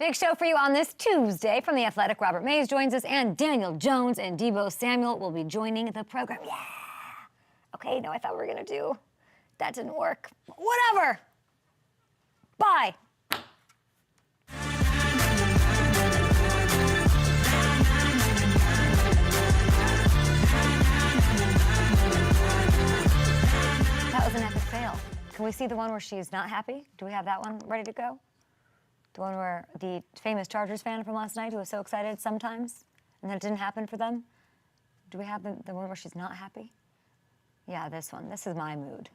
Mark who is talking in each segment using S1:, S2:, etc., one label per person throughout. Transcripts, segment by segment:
S1: Big show for you on this Tuesday. From The Athletic, Robert Mays joins us, and Daniel Jones and Deebo Samuel will be joining the program. Yeah. Okay, no, I thought we were going to do. That didn't work. Whatever. Bye. That was an epic fail. Can we see the one where she's not happy? Do we have that one ready to go? The one where the famous Chargers fan from last night who was so excited sometimes, and then it didn't happen for them? Do we have the one where she's not happy? Yeah, this one. This is my mood.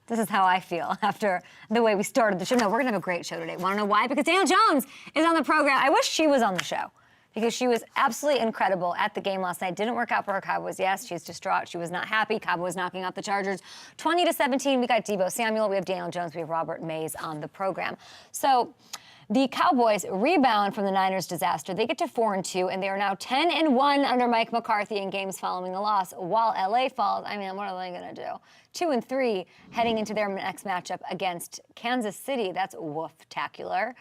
S1: This is how I feel after the way we started the show. No, we're going to have a great show today. Want to know why? Because Daniel Jones is on the program. I wish she was on the show because she was absolutely incredible at the game last night. Didn't work out for her Cowboys. Yes, she's distraught. She was not happy. Cowboys knocking out the Chargers 20-17. We got Deebo Samuel. We have Daniel Jones. We have Robert Mays on the program. So the Cowboys rebound from the Niners disaster. They get to 4-2, and they are now 10-1 under Mike McCarthy in games following the loss, while LA falls. I mean, what are they going to do? 2-3 heading into their next matchup against Kansas City. That's woof-tacular.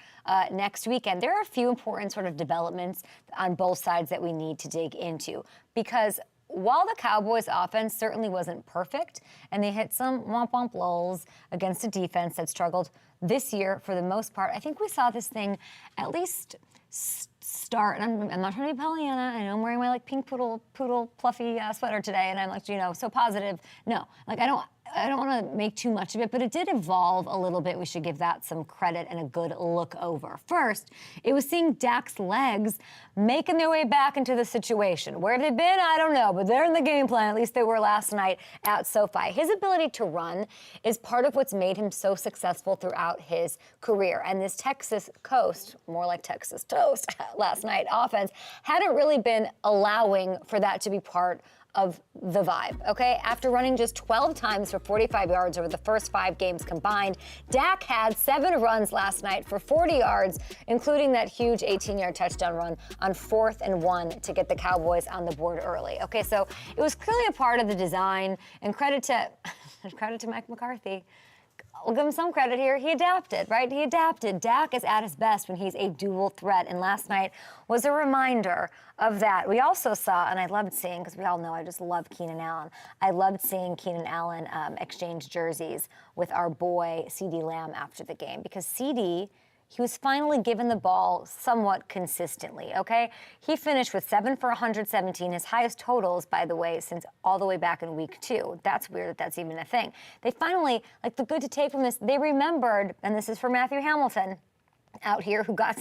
S1: Next weekend. There are a few important sort of developments on both sides that we need to dig into, because while the Cowboys offense certainly wasn't perfect, and they hit some womp-womp lulls against a defense that struggled this year for the most part, I think we saw this thing at least start. And I'm not trying to be Pollyanna. I know I'm wearing my like pink poodle fluffy sweater today, and I'm like, so positive. No, like I don't want to make too much of it, but it did evolve a little bit. We should give that some credit and a good look over. First, it was seeing Dak's legs making their way back into the situation. Where have they been? I don't know, but they're in the game plan. At least they were last night at SoFi. His ability to run is part of what's made him so successful throughout his career. And this Texas coast, more like Texas toast, last night offense hadn't really been allowing for that to be part of the vibe, okay? After running just 12 times for 45 yards over the first 5 games combined, Dak had 7 runs last night for 40 yards, including that huge 18-yard touchdown run on 4th and 1 to get the Cowboys on the board early. Okay, so it was clearly a part of the design, and credit to Mike McCarthy. I'll give him some credit here. He adapted, right? He adapted. Dak is at his best when he's a dual threat, and last night was a reminder of that. We also saw, and I loved seeing, because we all know I just love Keenan Allen. I loved seeing Keenan Allen exchange jerseys with our boy CeeDee Lamb after the game, because CeeDee, he was finally given the ball somewhat consistently, okay? He finished with 7 for 117, his highest totals, by the way, since all the way back in week 2. That's weird that that's even a thing. They finally, like the good to take from this, they remembered, and this is for Matthew Hamilton out here, who got,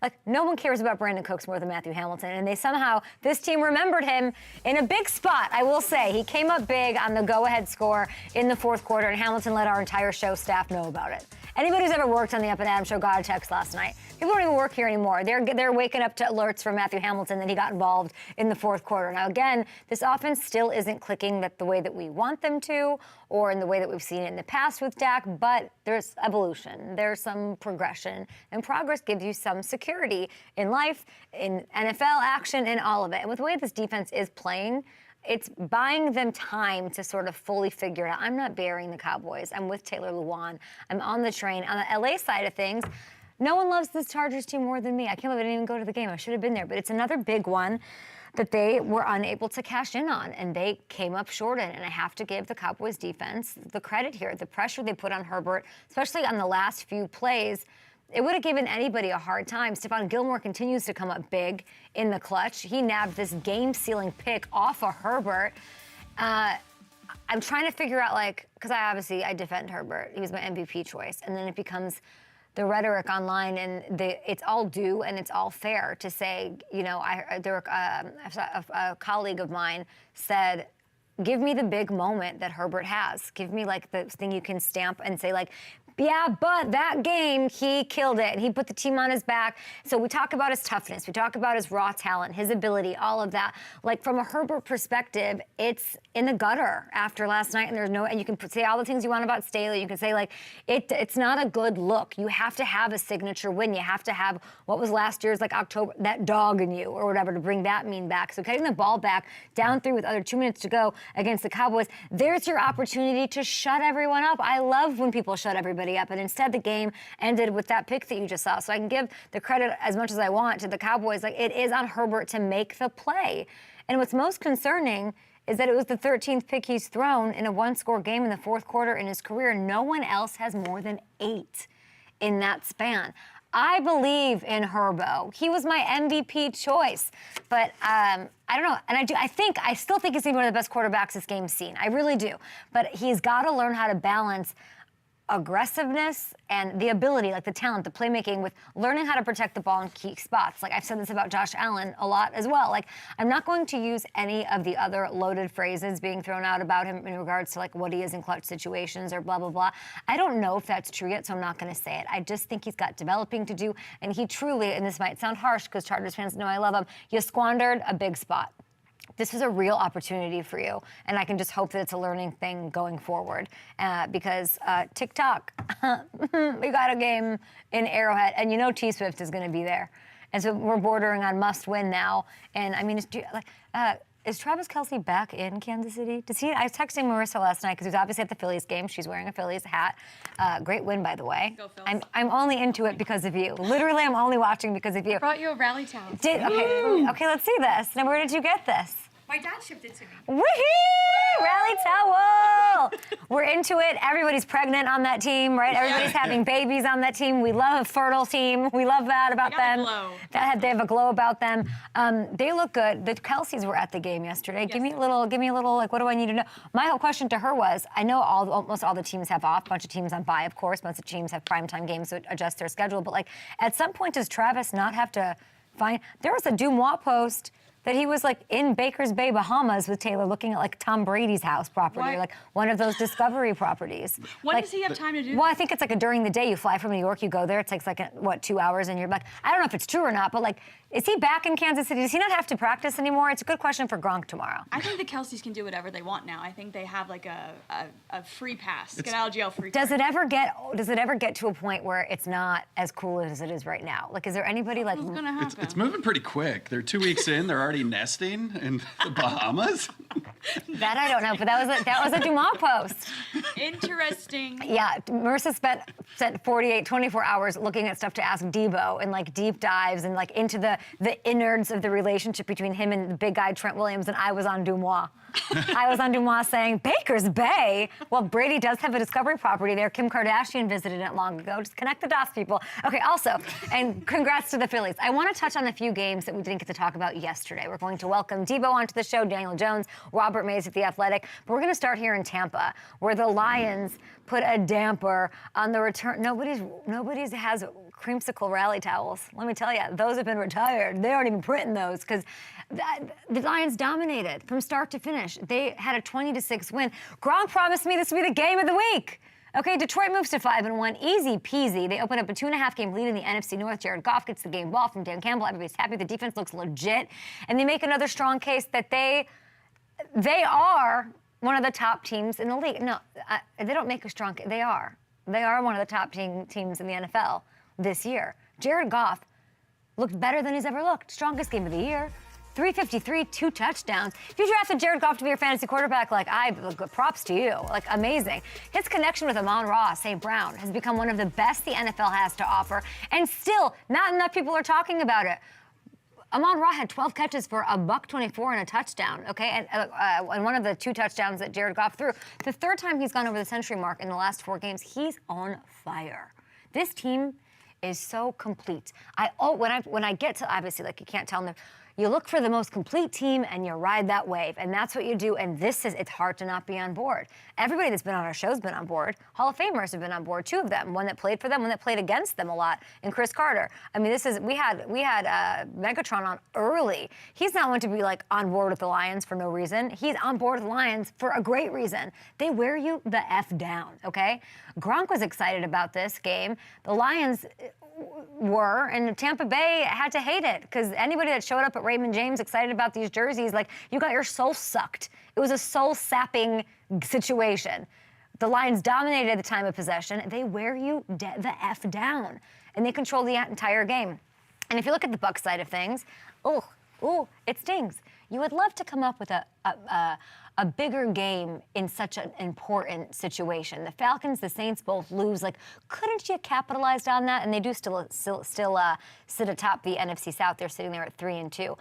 S1: like, no one cares about Brandon Cooks more than Matthew Hamilton, and they somehow, this team remembered him in a big spot, I will say. He came up big on the go-ahead score in the 4th quarter, and Hamilton let our entire show staff know about it. Anybody who's ever worked on the Up and Adam show got a text last night. People don't even work here anymore. They're waking up to alerts from Matthew Hamilton that he got involved in the 4th quarter. Now, again, this offense still isn't clicking the way that we want them to, or in the way that we've seen it in the past with Dak, but there's evolution. There's some progression, and progress gives you some security in life, in NFL action, in all of it. And with the way this defense is playing, it's buying them time to sort of fully figure it out. I'm not burying the Cowboys. I'm with Taylor Lewan. I'm on the train. On the LA side of things, no one loves this Chargers team more than me. I can't believe I didn't even go to the game. I should have been there. But it's another big one that they were unable to cash in on, and they came up short in. And I have to give the Cowboys defense the credit here. The pressure they put on Herbert, especially on the last few plays, it would have given anybody a hard time. Stephon Gilmore continues to come up big in the clutch. He nabbed this game-sealing pick off of Herbert. I'm trying to figure out, because I defend Herbert. He was my MVP choice. And then it becomes the rhetoric online, and it's all due and it's all fair to say, a colleague of mine said, give me the big moment that Herbert has. Give me, the thing you can stamp and say, yeah, but that game, he killed it, and he put the team on his back. So we talk about his toughness. We talk about his raw talent, his ability, all of that. From a Herbert perspective, it's in the gutter after last night, and you can say all the things you want about Staley. You can say, it's not a good look. You have to have a signature win. You have to have what was last year's, October, that dog in you or whatever, to bring that mean back. So getting the ball back, down 3 with under 2 minutes to go against the Cowboys, there's your opportunity to shut everyone up. I love when people shut everybody everybody up. And instead, the game ended with that pick that you just saw. So I can give the credit as much as I want to the Cowboys. Like, it is on Herbert to make the play. And what's most concerning is that it was the 13th pick he's thrown in a one-score game in the fourth quarter in his career. No one else has more than 8 in that span. I believe in Herbo. He was my MVP choice. But I don't know. And I still think he's going to be one of the best quarterbacks this game's seen. I really do. But he's got to learn how to balance aggressiveness and the ability, like the talent, the playmaking, with learning how to protect the ball in key spots. Like, I've said this about Josh Allen a lot as well. Like, I'm not going to use any of the other loaded phrases being thrown out about him in regards to like what he is in clutch situations or blah, blah, blah. I don't know if that's true yet, so I'm not going to say it. I just think he's got developing to do, and he truly, and this might sound harsh because Chargers fans know I love him, you squandered a big spot. This is a real opportunity for you, and I can just hope that it's a learning thing going forward. Because TikTok, we got a game in Arrowhead, and you know T-Swift is going to be there. And so we're bordering on must-win now. And, I mean, is Travis Kelce back in Kansas City? I was texting Marissa last night because he was obviously at the Phillies game. She's wearing a Phillies hat. Great win, by the way.
S2: Go Phils.
S1: I'm only into it because of you. Literally, I'm only watching because of you.
S2: I brought you a rally towel.
S1: Okay, let's see this. Now, where did you get this?
S2: My dad shipped it to me.
S1: Woohoo! Rally towel! We're into it. Everybody's pregnant on that team, right? Everybody's having babies on that team. We love a fertile team. We love that about them. They have a glow about them. They look good. The Kelce's were at the game yesterday.
S2: Yes.
S1: Give me a little, like, what do I need to know? My whole question to her was, I know almost all the teams have off, a bunch of teams on bye, of course. Most of the teams have primetime games to adjust their schedule. But, like, at some point, does Travis not have to find... There was a Dumois post that he was like in Baker's Bay, Bahamas with Taylor looking at like Tom Brady's house property, like one of those Discovery properties.
S2: When
S1: like,
S2: does he have time to do that?
S1: Well, I think it's like during the day. You fly from New York, you go there. It takes like, 2 hours and you're back. I don't know if it's true or not, but like, is he back in Kansas City? Does he not have to practice anymore? It's a good question for Gronk tomorrow.
S2: I think the Kelce's can do whatever they want now. I think they have like a free pass, get out of jail free card.
S1: Does it ever get to a point where it's not as cool as it is right now? Like, is there anybody like...
S2: What's gonna happen?
S3: It's moving pretty quick. They're 2 weeks in. They're already nesting in the Bahamas.
S1: That I don't know, but that was a Dumas post.
S2: Interesting.
S1: Yeah, Marissa spent 24 hours looking at stuff to ask Debo and like deep dives and like into the innards of the relationship between him and the big guy Trent Williams, and I was on Dumois. I was on Dumois saying, Baker's Bay? Well, Brady does have a Discovery property there. Kim Kardashian visited it long ago. Just connect the dots, people. Okay, also, and congrats to the Phillies. I want to touch on a few games that we didn't get to talk about yesterday. We're going to welcome Debo onto the show, Daniel Jones, Robert Mays at The Athletic. But we're going to start here in Tampa, where the Lions put a damper on the return. Nobody's has creamsicle rally towels. Let me tell you, those have been retired. They aren't even printing those because the Lions dominated from start to finish. They had a 20-6 win. Gronk promised me this would be the game of the week. Okay, Detroit moves to 5-1, easy peasy. They open up a 2.5-game lead in the NFC North. Jared Goff gets the game ball from Dan Campbell. Everybody's happy. The defense looks legit, and they make another strong case that they are one of the top teams in the league. No, they don't make a strong case. They are one of the top teams in the NFL this year. Jared Goff looked better than he's ever looked. Strongest game of the year. 353, 2 touchdowns. If you drafted Jared Goff to be your fantasy quarterback, props to you. Like, amazing. His connection with Amon-Ra St. Brown has become one of the best the NFL has to offer, and still, not enough people are talking about it. Amon-Ra had 12 catches for $124 and a touchdown, okay? And one of the 2 touchdowns that Jared Goff threw. The third time he's gone over the century mark in the last 4 games, he's on fire. This team is so complete. When I get to, obviously, like, you can't tell them, you look for the most complete team and you ride that wave, and that's what you do. And it's hard to not be on board. Everybody that's been on our show's been on board. Hall of Famers have been on board, 2 of them. One that played for them, one that played against them a lot, and Chris Carter. I mean, we had Megatron on early. He's not one to be like on board with the Lions for no reason. He's on board with the Lions for a great reason. They wear you the F down, okay? Gronk was excited about this game. The Lions were, and Tampa Bay had to hate it because anybody that showed up at Raymond James excited about these jerseys, like, you got your soul sucked. It was a soul-sapping situation. The Lions dominated at the time of possession. They wear you the F down, and they control the entire game. And if you look at the Bucs side of things, it stings. You would love to come up with a a bigger game in such an important situation. The Falcons, the Saints both lose. Like, couldn't you capitalized on that? And they do still sit atop the NFC South. They're sitting there at 3-2.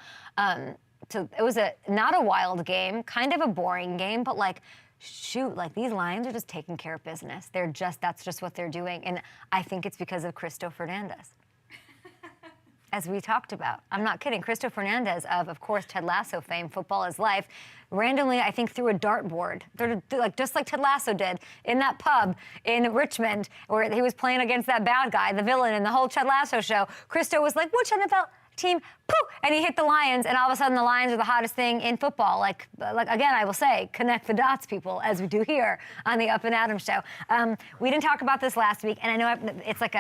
S1: So it was not a wild game, kind of a boring game, but like, shoot, like these Lions are just taking care of business. That's just what they're doing. And I think it's because of Cristo Fernandez. As we talked about. I'm not kidding. Cristo Fernandez of course, Ted Lasso fame, Football is Life, randomly, I think, threw a dartboard, just like Ted Lasso did in that pub in Richmond, where he was playing against that bad guy, the villain in the whole Ted Lasso show. Cristo was like, which NFL team? Poof! And he hit the Lions, and all of a sudden the Lions are the hottest thing in football. Like again, I will say, connect the dots, people, as we do here on the Up and Adams show. We didn't talk about this last week, and I know it's like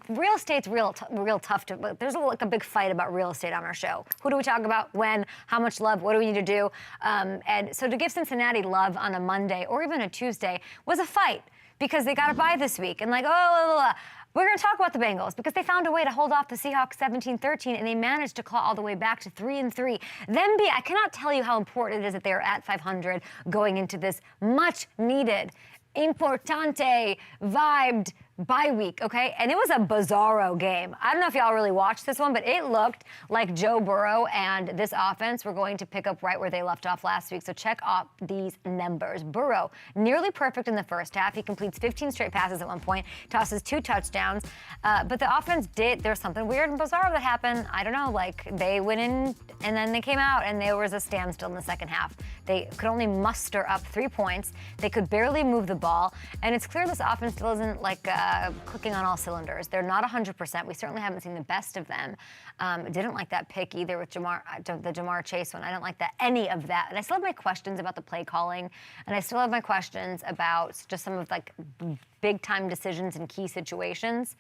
S1: real estate's real tough to. But there's like a big fight about real estate on our show. Who do we talk about? When? How much love? What do we need to do? And so to give Cincinnati love on a Monday or even a Tuesday was a fight because they got a bye this week, and like we're going to talk about the Bengals because they found a way to hold off the Seahawks 17-13, and they managed to claw all the way back to 3-3. I cannot tell you how important it is that they are at 500 going into this much-needed, importante, vibed bye week, okay? And it was a bizarro game. I don't know if y'all really watched this one, but it looked like Joe Burrow and this offense were going to pick up right where they left off last week. So check off these numbers. Burrow, nearly perfect in the first half. He completes 15 straight passes at one point, tosses 2 touchdowns. But the offense there's something weird and bizarre that happened. I don't know, like they went in and then they came out and there was a standstill in the second half. They could only muster up 3 points. They could barely move the ball. And it's clear this offense still isn't like clicking on all cylinders. They're not 100%. We certainly haven't seen the best of them. Didn't like that pick either with the Jamar Chase one. I don't like any of that. And I still have my questions about the play calling, and I still have my questions about just some of like big time decisions in key situations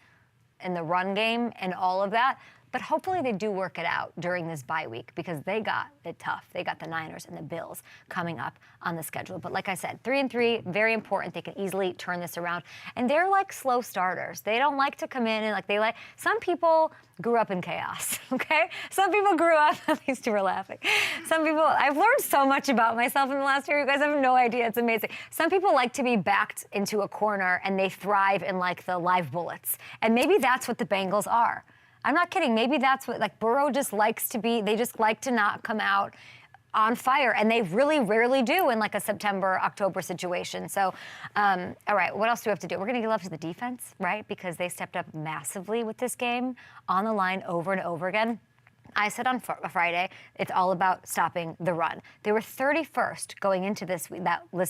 S1: in the run game and all of that. But hopefully they do work it out during this bye week because they got it tough. They got the Niners and the Bills coming up on the schedule. But like I said, 3-3, very important. They can easily turn this around. And they're like slow starters. They don't like to come in and some people grew up in chaos, okay? Some people grew up, at least you were laughing. I've learned so much about myself in the last year. You guys have no idea. It's amazing. Some people like to be backed into a corner and they thrive in like the live bullets. And maybe that's what the Bengals are. I'm not kidding. Maybe that's what, like, Burrow just likes to be, they just like to not come out on fire. And they really rarely do in like a September, October situation. So, all right, what else do we have to do? We're going to give love to the defense, right? Because they stepped up massively with this game on the line over and over again. I said on Friday, it's all about stopping the run. They were 31st going into this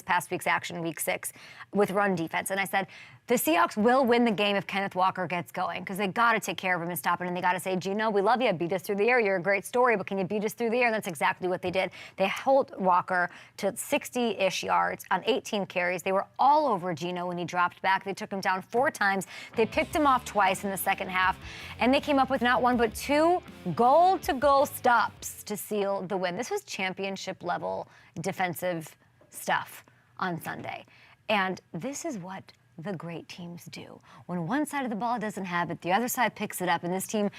S1: past week's action, week 6, with run defense. And I said, the Seahawks will win the game if Kenneth Walker gets going because they got to take care of him and stop it. And they got to say, Gino, we love you. Beat us through the air. You're a great story, but can you beat us through the air? And that's exactly what they did. They held Walker to 60-ish yards on 18 carries. They were all over Gino when he dropped back. They took him down 4 times. They picked him off twice in the second half. And they came up with not 1 but 2 goal-to-goal stops to seal the win. This was championship-level defensive stuff on Sunday. And this is what the great teams do. When one side of the ball doesn't have it, the other side picks it up, and this team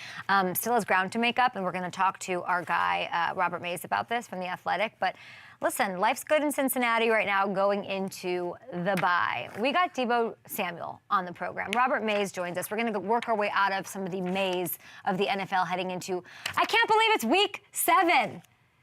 S1: still has ground to make up, and we're going to talk to our guy, Robert Mays, about this from The Athletic. But listen, life's good in Cincinnati right now going into the bye. We got Deebo Samuel on the program. Robert Mays joins us. We're going to work our way out of some of the maze of the NFL heading into, I can't believe it's week 7.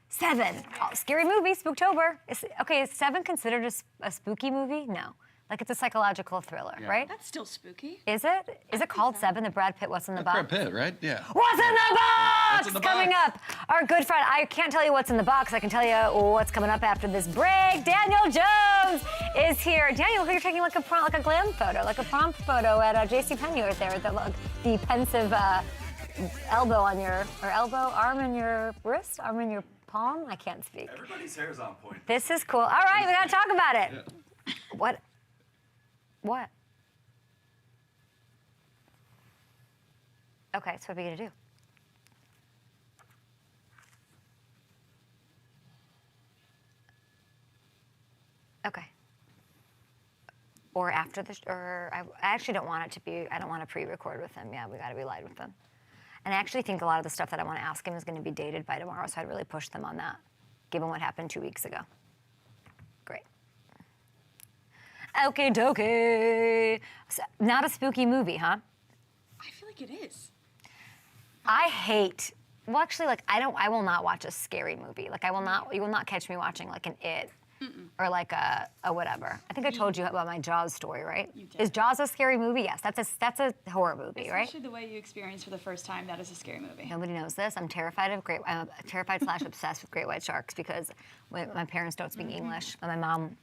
S1: 7. Oh, scary movie, Spooktober. Is 7 considered a spooky movie? No. Like it's a psychological thriller, right?
S2: That's still spooky.
S1: Is it? Is it called 7? The Brad Pitt, What's in the Box?
S3: Brad Pitt, right? Yeah.
S1: What's in the box?
S3: What's in the
S1: Coming
S3: box?
S1: up. Our good friend. I can't tell you what's in the box. I can tell you what's coming up after this break. Daniel Jones is here. Daniel, you're taking like a glam photo, like a prom photo at JCPenney right there. The pensive elbow on arm in your wrist, arm in your palm. I can't speak.
S3: Everybody's hair's on point.
S1: This is cool. All right, we got to talk about it.
S3: Yeah.
S1: What? Okay, so what are we going to do? Okay. Or after I actually don't want it to be, I don't want to pre-record with them. Yeah, we got to be live with them. And I actually think a lot of the stuff that I want to ask him is going to be dated by tomorrow, so I'd really push them on that, given what happened 2 weeks ago. Okie dokie. So, not a spooky movie, huh?
S2: I feel like it is.
S1: I hate. Well, actually, like I will not watch a scary movie. Like I will not. You will not catch me watching like an It. Or like a whatever. I think I told you about my Jaws story, right?
S2: You did.
S1: Is Jaws a scary movie? Yes, that's a horror movie, right?
S2: Especially the way you experience for the first time, that is a scary movie.
S1: Nobody knows this. I'm terrified / obsessed with great white sharks because my parents don't speak English, and my mom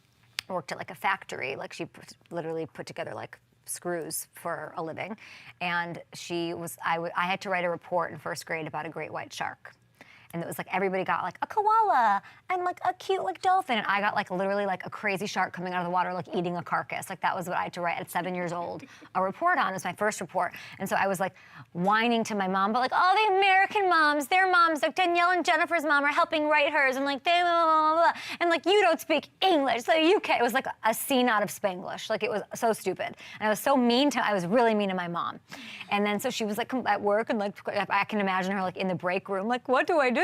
S1: worked at like a factory. Like she literally put together like screws for a living, and I had to write a report in first grade about a great white shark. And it was like everybody got like a koala and like a cute like dolphin, and I got like literally like a crazy shark coming out of the water like eating a carcass. Like that was what I had to write at 7 years old a report on. It was my first report, and so I was like whining to my mom, but like all the American moms, their moms, like Danielle and Jennifer's mom are helping write hers, and like they blah, blah, blah, blah. And like you don't speak English, so you can't. It was like a scene out of Spanglish. Like it was so stupid, and I was so mean to. I was really mean to my mom, and then so she was like at work, and like I can imagine her like in the break room, like what do I do?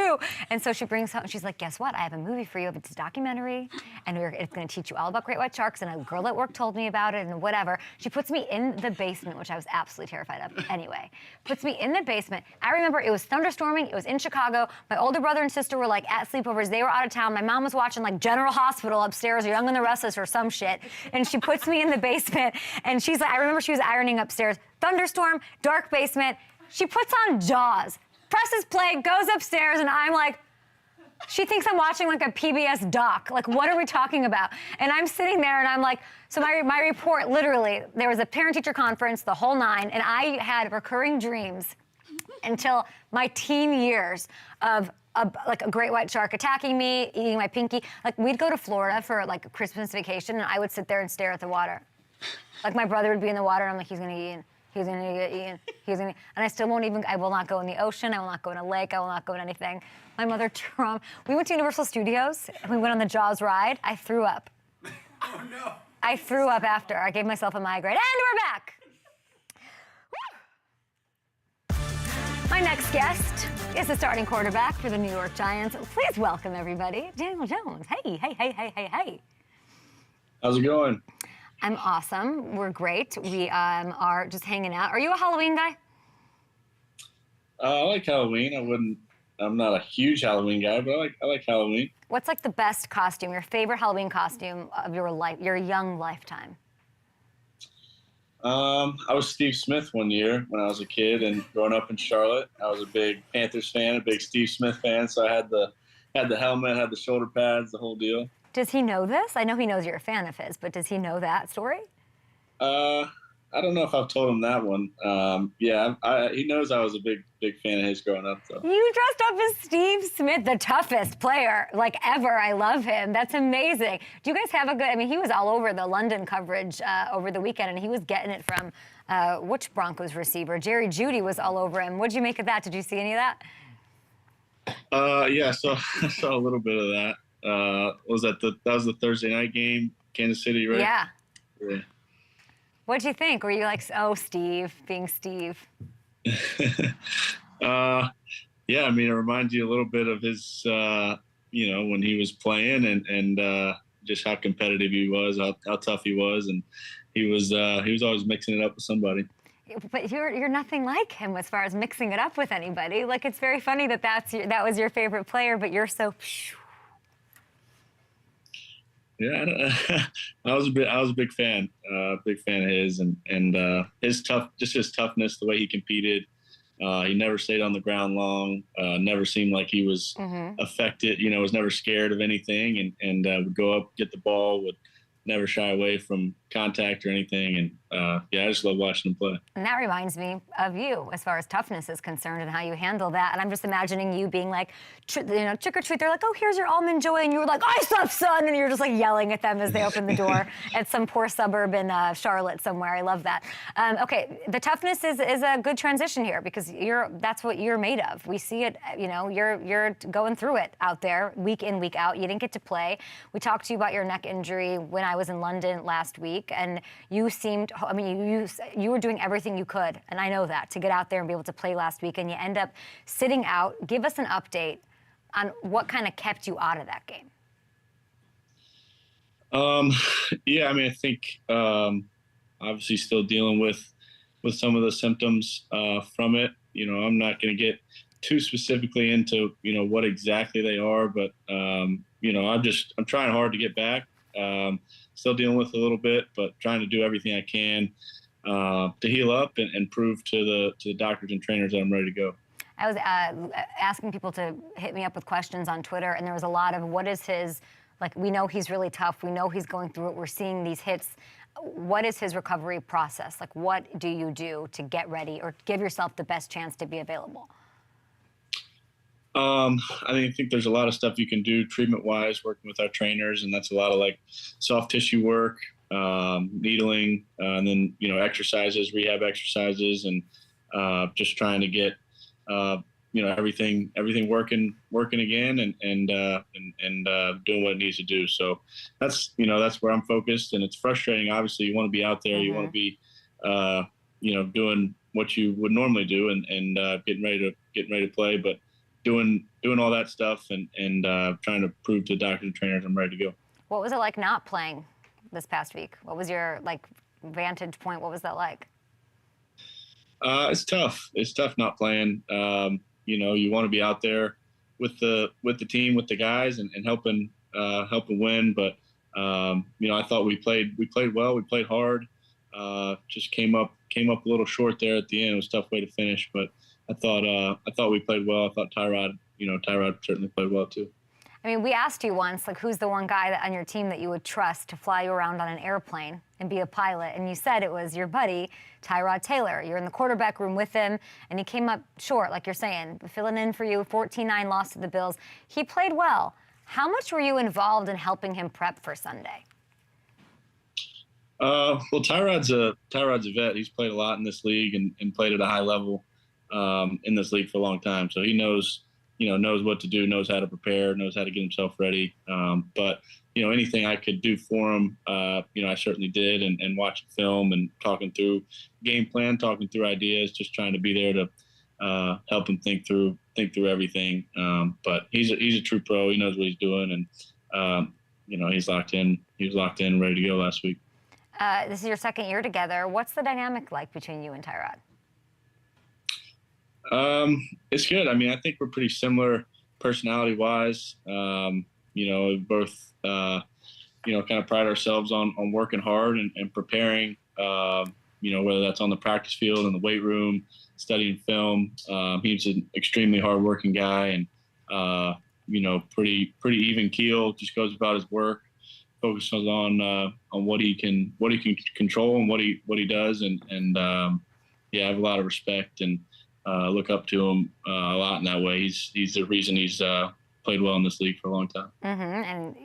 S1: And so she brings home, she's like, guess what? I have a movie for you. It's a documentary, and it's going to teach you all about great white sharks. And a girl at work told me about it, and whatever. She puts me in the basement, which I was absolutely terrified of anyway. Puts me in the basement. I remember it was thunderstorming. It was in Chicago. My older brother and sister were like at sleepovers. They were out of town. My mom was watching like General Hospital upstairs, or Young and the Restless, or some shit. And she puts me in the basement, and she's like, I remember she was ironing upstairs. Thunderstorm, dark basement. She puts on Jaws. Presses play, goes upstairs, and I'm like, she thinks I'm watching like a PBS doc. Like, what are we talking about? And I'm sitting there, and I'm like, so my report, literally, there was a parent-teacher conference, the whole nine, and I had recurring dreams until my teen years of like a great white shark attacking me, eating my pinky. Like, we'd go to Florida for like a Christmas vacation, and I would sit there and stare at the water. Like, my brother would be in the water, and I'm like, he's gonna get eaten. He's gonna get eaten. And I still won't even, I will not go in the ocean. I will not go in a lake. I will not go in anything. My mother, we went to Universal Studios, and we went on the Jaws ride. I threw up.
S4: Oh, no.
S1: I threw up after. I gave myself a migraine. And we're back. Woo! My next guest is the starting quarterback for the New York Giants. Please welcome, everybody, Daniel Jones. Hey.
S4: How's it going?
S1: I'm awesome. We're great. We are just hanging out. Are you a Halloween guy?
S4: I like Halloween. I'm not a huge Halloween guy, but I like Halloween.
S1: What's like the best costume, your favorite Halloween costume of your life, your young lifetime?
S4: I was Steve Smith one year when I was a kid, and growing up in Charlotte, I was a big Panthers fan, a big Steve Smith fan. So I had the helmet, had the shoulder pads, the whole deal.
S1: Does he know this? I know he knows you're a fan of his, but does he know that story?
S4: I don't know if I've told him that one. Yeah, he knows I was a big fan of his growing up, though.
S1: You dressed up as Steve Smith, the toughest player like ever. I love him. That's amazing. Do you guys have a good? I mean, he was all over the London coverage over the weekend, and he was getting it from which Broncos receiver? Jerry Jeudy was all over him. What'd you make of that? Did you see any of that?
S4: Yeah, so I saw a little bit of that. That was the Thursday night game, Kansas City, right?
S1: Yeah.
S4: Yeah.
S1: What'd you think? Were you like, oh, Steve, being Steve?
S4: Yeah, I mean, it reminds you a little bit of his, when he was playing and just how competitive he was, how tough he was, and he was always mixing it up with somebody.
S1: But you're nothing like him as far as mixing it up with anybody. Like, it's very funny that was your favorite player, but you're so.
S4: Yeah, I was a big fan of his, and his toughness, the way he competed. He never stayed on the ground long. Never seemed like he was affected. Was never scared of anything, and would go up, get the ball, would never shy away from contact or anything. And yeah, I just love watching him play.
S1: And that reminds me of you as far as toughness is concerned and how you handle that. And I'm just imagining you being like, trick or treat. They're like, oh, here's your almond joy. And you were like, ice up, son. And you're just like yelling at them as they open the door at some poor suburb in Charlotte somewhere. I love that. Okay, the toughness is a good transition here because that's what you're made of. We see it, you're going through it out there week in, week out. You didn't get to play. We talked to you about your neck injury when I was in London last week, and you seemed, you were doing everything you could, and I know that, to get out there and be able to play last week, and you end up sitting out. Give us an update on what kind of kept you out of that game.
S4: Yeah, I mean, I think obviously still dealing with some of the symptoms from it. I'm not going to get too specifically into what exactly they are, but I'm trying hard to get back. Still dealing with a little bit, but trying to do everything I can to heal up and prove to the doctors and trainers that I'm ready to go.
S1: I was asking people to hit me up with questions on Twitter, and there was a lot of what is his, like, we know he's really tough. We know he's going through it. We're seeing these hits. What is his recovery process? Like, what do you do to get ready or give yourself the best chance to be available?
S4: I think there's a lot of stuff you can do treatment-wise, working with our trainers, and that's a lot of like soft tissue work, needling, and then exercises, rehab exercises, and just trying to get everything working again, and doing what it needs to do. So that's where I'm focused, and it's frustrating. Obviously, you want to be out there, you want to be doing what you would normally do, and getting ready to play, but doing all that stuff and trying to prove to doctors and trainers I'm ready to go.
S1: What was it like not playing this past week? What was your vantage point? What was that like?
S4: It's tough. It's tough not playing. You want to be out there with the team, with the guys, and helping win. But I thought we played well. We played hard. Just came up a little short there at the end. It was a tough way to finish, but I thought we played well. I thought Tyrod certainly played well too.
S1: I mean, we asked you once, who's the one guy on your team that you would trust to fly you around on an airplane and be a pilot? And you said it was your buddy, Tyrod Taylor. You're in the quarterback room with him, and he came up short, like you're saying, filling in for you, 14-9 loss to the Bills. He played well. How much were you involved in helping him prep for Sunday?
S4: Well, Tyrod's a vet. He's played a lot in this league and played at a high level in this league for a long time. So he knows what to do, knows how to prepare, knows how to get himself ready. But anything I could do for him, I certainly did, and watching film and talking through game plan, talking through ideas, just trying to be there to help him think through everything. But he's a true pro. He knows what he's doing, and he's locked in. He was locked in, ready to go last week.
S1: This is your second year together. What's the dynamic like between you and Tyrod?
S4: It's good. I mean, I think we're pretty similar personality-wise. We both, kind of pride ourselves on working hard and preparing, whether that's on the practice field, in the weight room, studying film. He's an extremely hard-working guy and, pretty even keel, just goes about his work, focuses on what he can control and what he does. And I have a lot of respect and look up to him a lot in that way. He's the reason he's played well in this league for a long time.
S1: And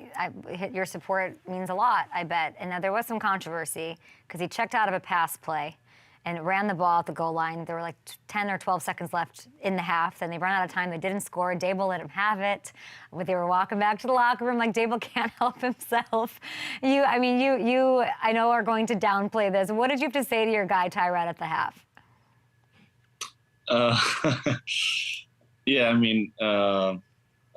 S1: your support means a lot, I bet. And now there was some controversy because he checked out of a pass play and ran the ball at the goal line. There were 10 or 12 seconds left in the half. Then they ran out of time. They didn't score. Dable let him have it. They were walking back to the locker room like Dable can't help himself. You I know are going to downplay this. What did you have to say to your guy Tyrod at the half?
S4: Yeah, I mean, I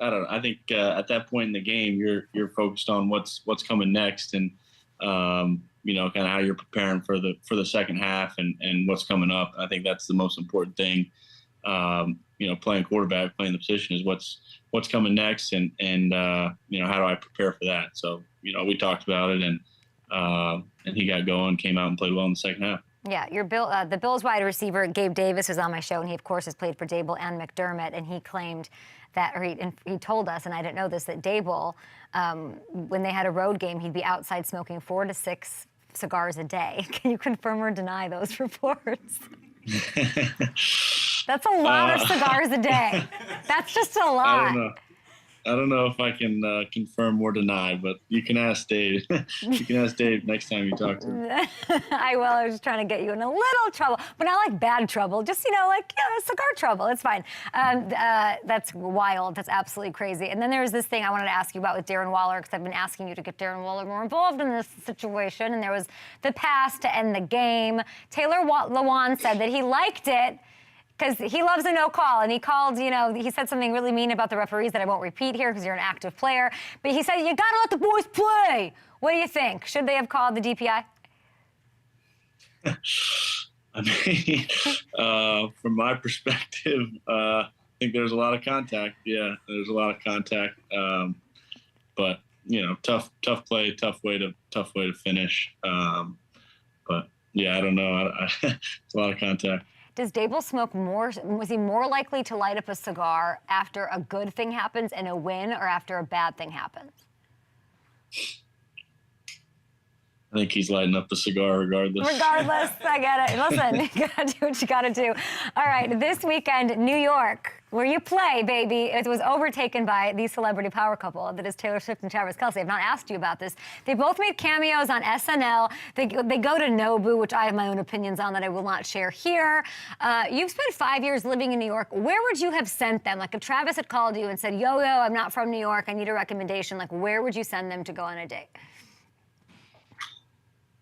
S4: don't know. I think at that point in the game, you're focused on what's coming next, and kind of how you're preparing for the second half and what's coming up. I think that's the most important thing. Playing quarterback, playing the position is what's coming next, and how do I prepare for that? So we talked about it, and he got going, came out and played well in the second half.
S1: Yeah, the Bills wide receiver, Gabe Davis, was on my show, and he, of course, has played for Dable and McDermott, and he claimed that, or he told us, and I didn't know this, that Dable, when they had a road game, he'd be outside smoking 4 to 6 cigars a day. Can you confirm or deny those reports? That's a lot of cigars a day. That's just a lot.
S4: I don't know if I can confirm or deny, but you can ask Dave. You can ask Dave next time you talk to him.
S1: I will. I was just trying to get you in a little trouble, but not like bad trouble. Just, cigar trouble. It's fine. That's wild. That's absolutely crazy. And then there was this thing I wanted to ask you about with Darren Waller, because I've been asking you to get Darren Waller more involved in this situation. And there was the pass to end the game. Taylor Lewan said that he liked it. because he loves a no call, and he called, he said something really mean about the referees that I won't repeat here because you're an active player. But he said, you got to let the boys play. What do you think? Should they have called the DPI?
S4: I mean, from my perspective, I think there's a lot of contact. Yeah, there's a lot of contact. But tough play, tough way to finish. But yeah, I don't know. It's a lot of contact.
S1: Does Dable smoke more? Was he more likely to light up a cigar after a good thing happens and a win, or after a bad thing happens?
S4: I think he's lighting up the cigar regardless.
S1: Regardless, I get it. Listen, you gotta do what you gotta do. All right, this weekend, New York, where you play, baby, it was overtaken by the celebrity power couple that is Taylor Swift and Travis Kelce. I've not asked you about this. They both made cameos on SNL. They go to Nobu, which I have my own opinions on that I will not share here. You've spent 5 years living in New York. Where would you have sent them? Like if Travis had called you and said, yo, I'm not from New York, I need a recommendation, like where would you send them to go on a date?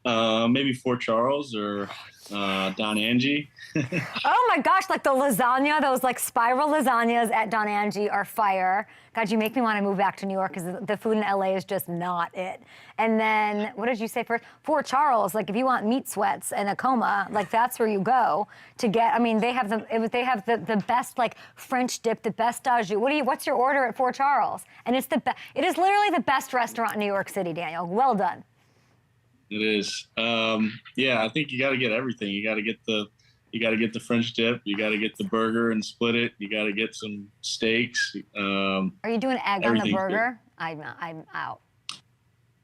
S4: Maybe Fort Charles or Don Angie.
S1: Oh my gosh, like the lasagna, those like spiral lasagnas at Don Angie are fire. God, you make me want to move back to New York because the food in LA is just not it. And then, what did you say first? Fort Charles, like if you want meat sweats and a coma, like that's where you go to get, I mean, they have the best like French dip, the best au jus. What's your order at Fort Charles? And it is literally the best restaurant in New York City, Daniel. Well done.
S4: It is. Yeah, I think you got to get everything. You got to get the French dip. You got to get the burger and split it. You got to get some steaks.
S1: Are you doing egg on the burger? I'm out.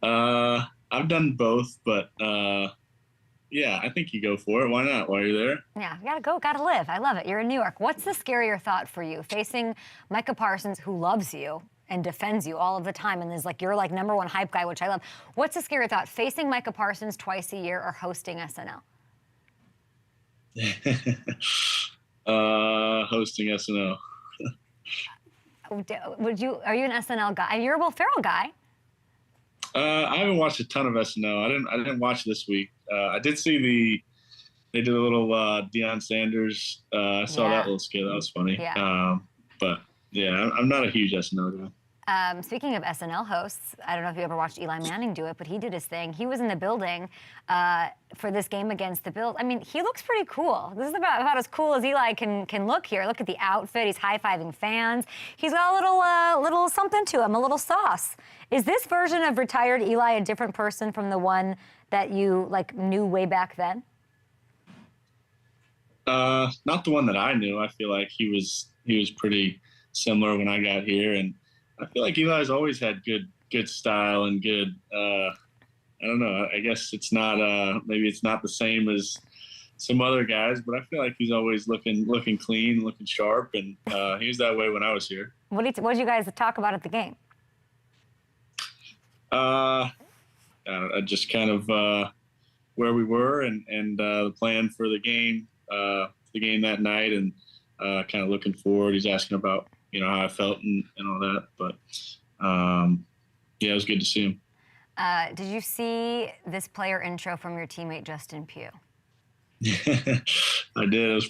S4: I've done both, but yeah, I think you go for it. Why not? While you're there.
S1: Yeah, you gotta go, gotta live. I love it. You're in New York. What's the scarier thought for you? Facing Micah Parsons, who loves you and defends you all of the time, and is like you're like number one hype guy, which I love. What's the scary thought? Facing Micah Parsons twice a year or hosting SNL?
S4: Hosting SNL.
S1: Are you an SNL guy? You're a Will Ferrell guy.
S4: I haven't watched a ton of SNL. I didn't watch this week. I did see they did a little Deion Sanders. I saw that little skit. That was funny.
S1: Yeah.
S4: But yeah, I'm not a huge SNL guy.
S1: Speaking of SNL hosts, I don't know if you ever watched Eli Manning do it, but he did his thing. He was in the building for this game against the Bills. I mean, he looks pretty cool. This is about as cool as Eli can look here. Look at the outfit. He's high-fiving fans. He's got a little something to him, a little sauce. Is this version of retired Eli a different person from the one that you knew way back then?
S4: Not the one that I knew. I feel like he was pretty similar when I got here, and I feel like Eli's always had good style and good. I don't know. I guess it's not. Maybe it's not the same as some other guys, but I feel like he's always looking clean, looking sharp, and he was that way when I was here.
S1: What did you guys talk about at the game?
S4: Just kind of where we were and the plan for the game that night, and kind of looking forward. He's asking about how I felt and all that, but yeah, it was good to see him.
S1: Did you see this player intro from your teammate Justin Pugh?
S4: I did. It was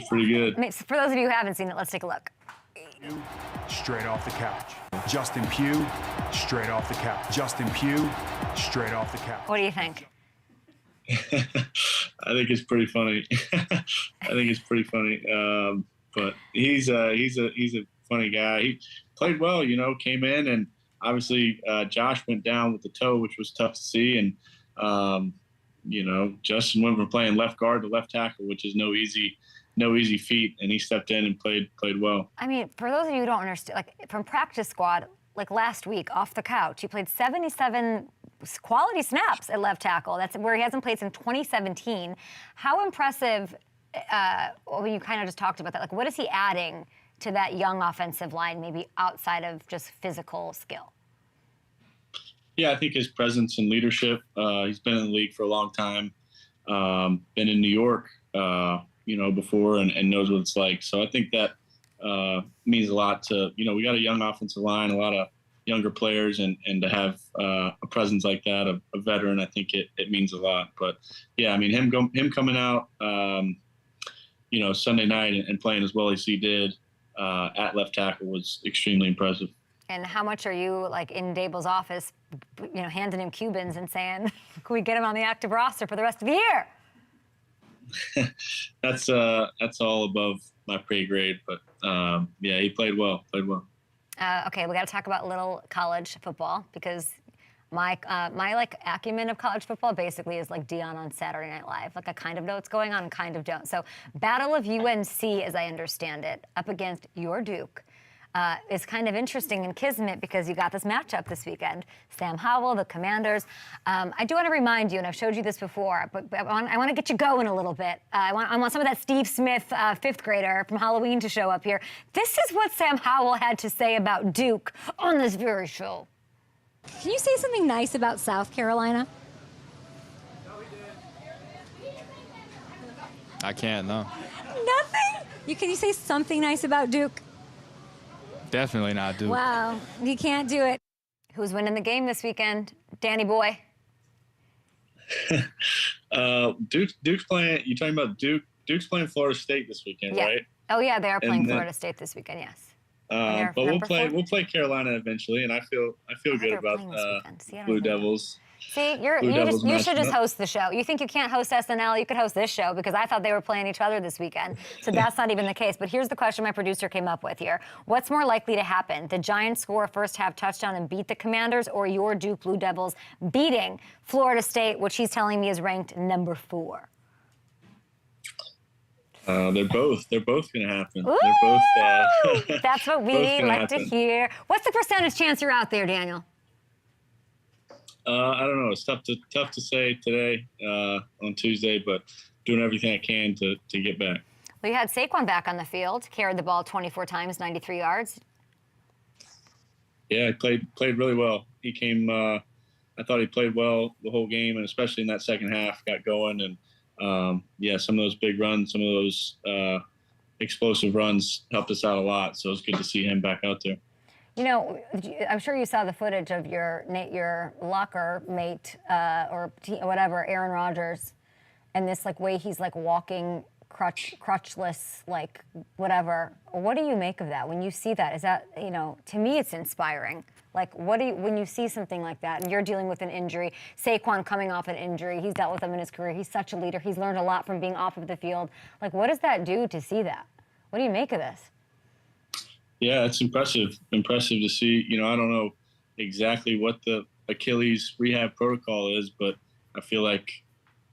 S4: pretty good.
S1: I mean, for those of you who haven't seen it, let's take a look.
S5: Straight off the couch. Justin Pugh, straight off the couch. Justin Pugh, straight off the couch.
S1: What do you think?
S4: I think it's pretty funny. But he's a funny guy. He played well, came in, and obviously Josh went down with the toe, which was tough to see. And, Justin went from playing left guard to left tackle, which is no easy feat. And he stepped in and played well. I
S1: mean, for those of you who don't understand, from practice squad, last week off the couch, he played 77 quality snaps at left tackle. That's where he hasn't played since 2017. How impressive, you kind of just talked about that, what is he adding to that young offensive line, maybe outside of just physical skill?
S4: Yeah, I think his presence and leadership, he's been in the league for a long time, been in New York, before and knows what it's like. So I think that means a lot to, we got a young offensive line, a lot of younger players, and to have a presence like that, a veteran, I think it means a lot. But yeah, I mean, him coming out, Sunday night and playing as well as he did at left tackle was extremely impressive.
S1: And how much are you like in Dable's office, handing him Cubans and saying, can we get him on the active roster for the rest of the year?
S4: That's all above my pay grade, but he played well.
S1: Okay, we got to talk about little college football because my acumen of college football basically is like Dion on Saturday Night Live. Like I kind of know what's going on and kind of don't. So Battle of UNC, as I understand it, up against your Duke. Is kind of interesting in Kismet because you got this matchup this weekend. Sam Howell, the Commanders. I do want to remind you, and I've showed you this before, but I want to get you going a little bit. I want some of that Steve Smith fifth grader from Halloween to show up here. This is what Sam Howell had to say about Duke on this very show.
S6: Can you say something nice about South Carolina?
S7: I can't, no.
S6: Nothing? Can you say something nice about Duke?
S7: Definitely not Duke.
S6: Wow, you can't do it.
S1: Who's winning the game this weekend? Danny boy.
S4: Duke's playing. You talking about Duke? Duke's playing Florida State this weekend,
S1: Yeah.
S4: right?
S1: Oh yeah, they are playing Florida State this weekend. Yes.
S4: But we'll play Carolina eventually, and I feel good about Blue Devils.
S1: See, you should just host the show. You think you can't host SNL? You could host this show because I thought they were playing each other this weekend. So that's not even the case. But here's the question my producer came up with here. What's more likely to happen? The Giants score a first half touchdown and beat the Commanders, or your Duke Blue Devils beating Florida State, which he's telling me is ranked number 4?
S4: They're both going to happen.
S1: Ooh,
S4: They're both.
S1: That's what we like to
S4: happen.
S1: hear. What's the percentage chance you're out there, Daniel?
S4: I don't know. It's tough to say today on Tuesday, but doing everything I can to get back.
S1: Well, you had Saquon back on the field, carried the ball 24 times, 93 yards.
S4: Yeah, he played really well. He came. I thought he played well the whole game, and especially in that second half, got going. And some of those big runs, some of those explosive runs helped us out a lot. So it was good to see him back out there.
S1: I'm sure you saw the footage of your locker mate whatever, Aaron Rodgers, and this way he's walking crutchless, whatever. What do you make of that when you see that? Is that to me it's inspiring. When you see something like that and you're dealing with an injury, Saquon coming off an injury, he's dealt with them in his career. He's such a leader. He's learned a lot from being off of the field. What does that do to see that? What do you make of this?
S4: Yeah, it's impressive. Impressive to see. I don't know exactly what the Achilles rehab protocol is, but I feel like,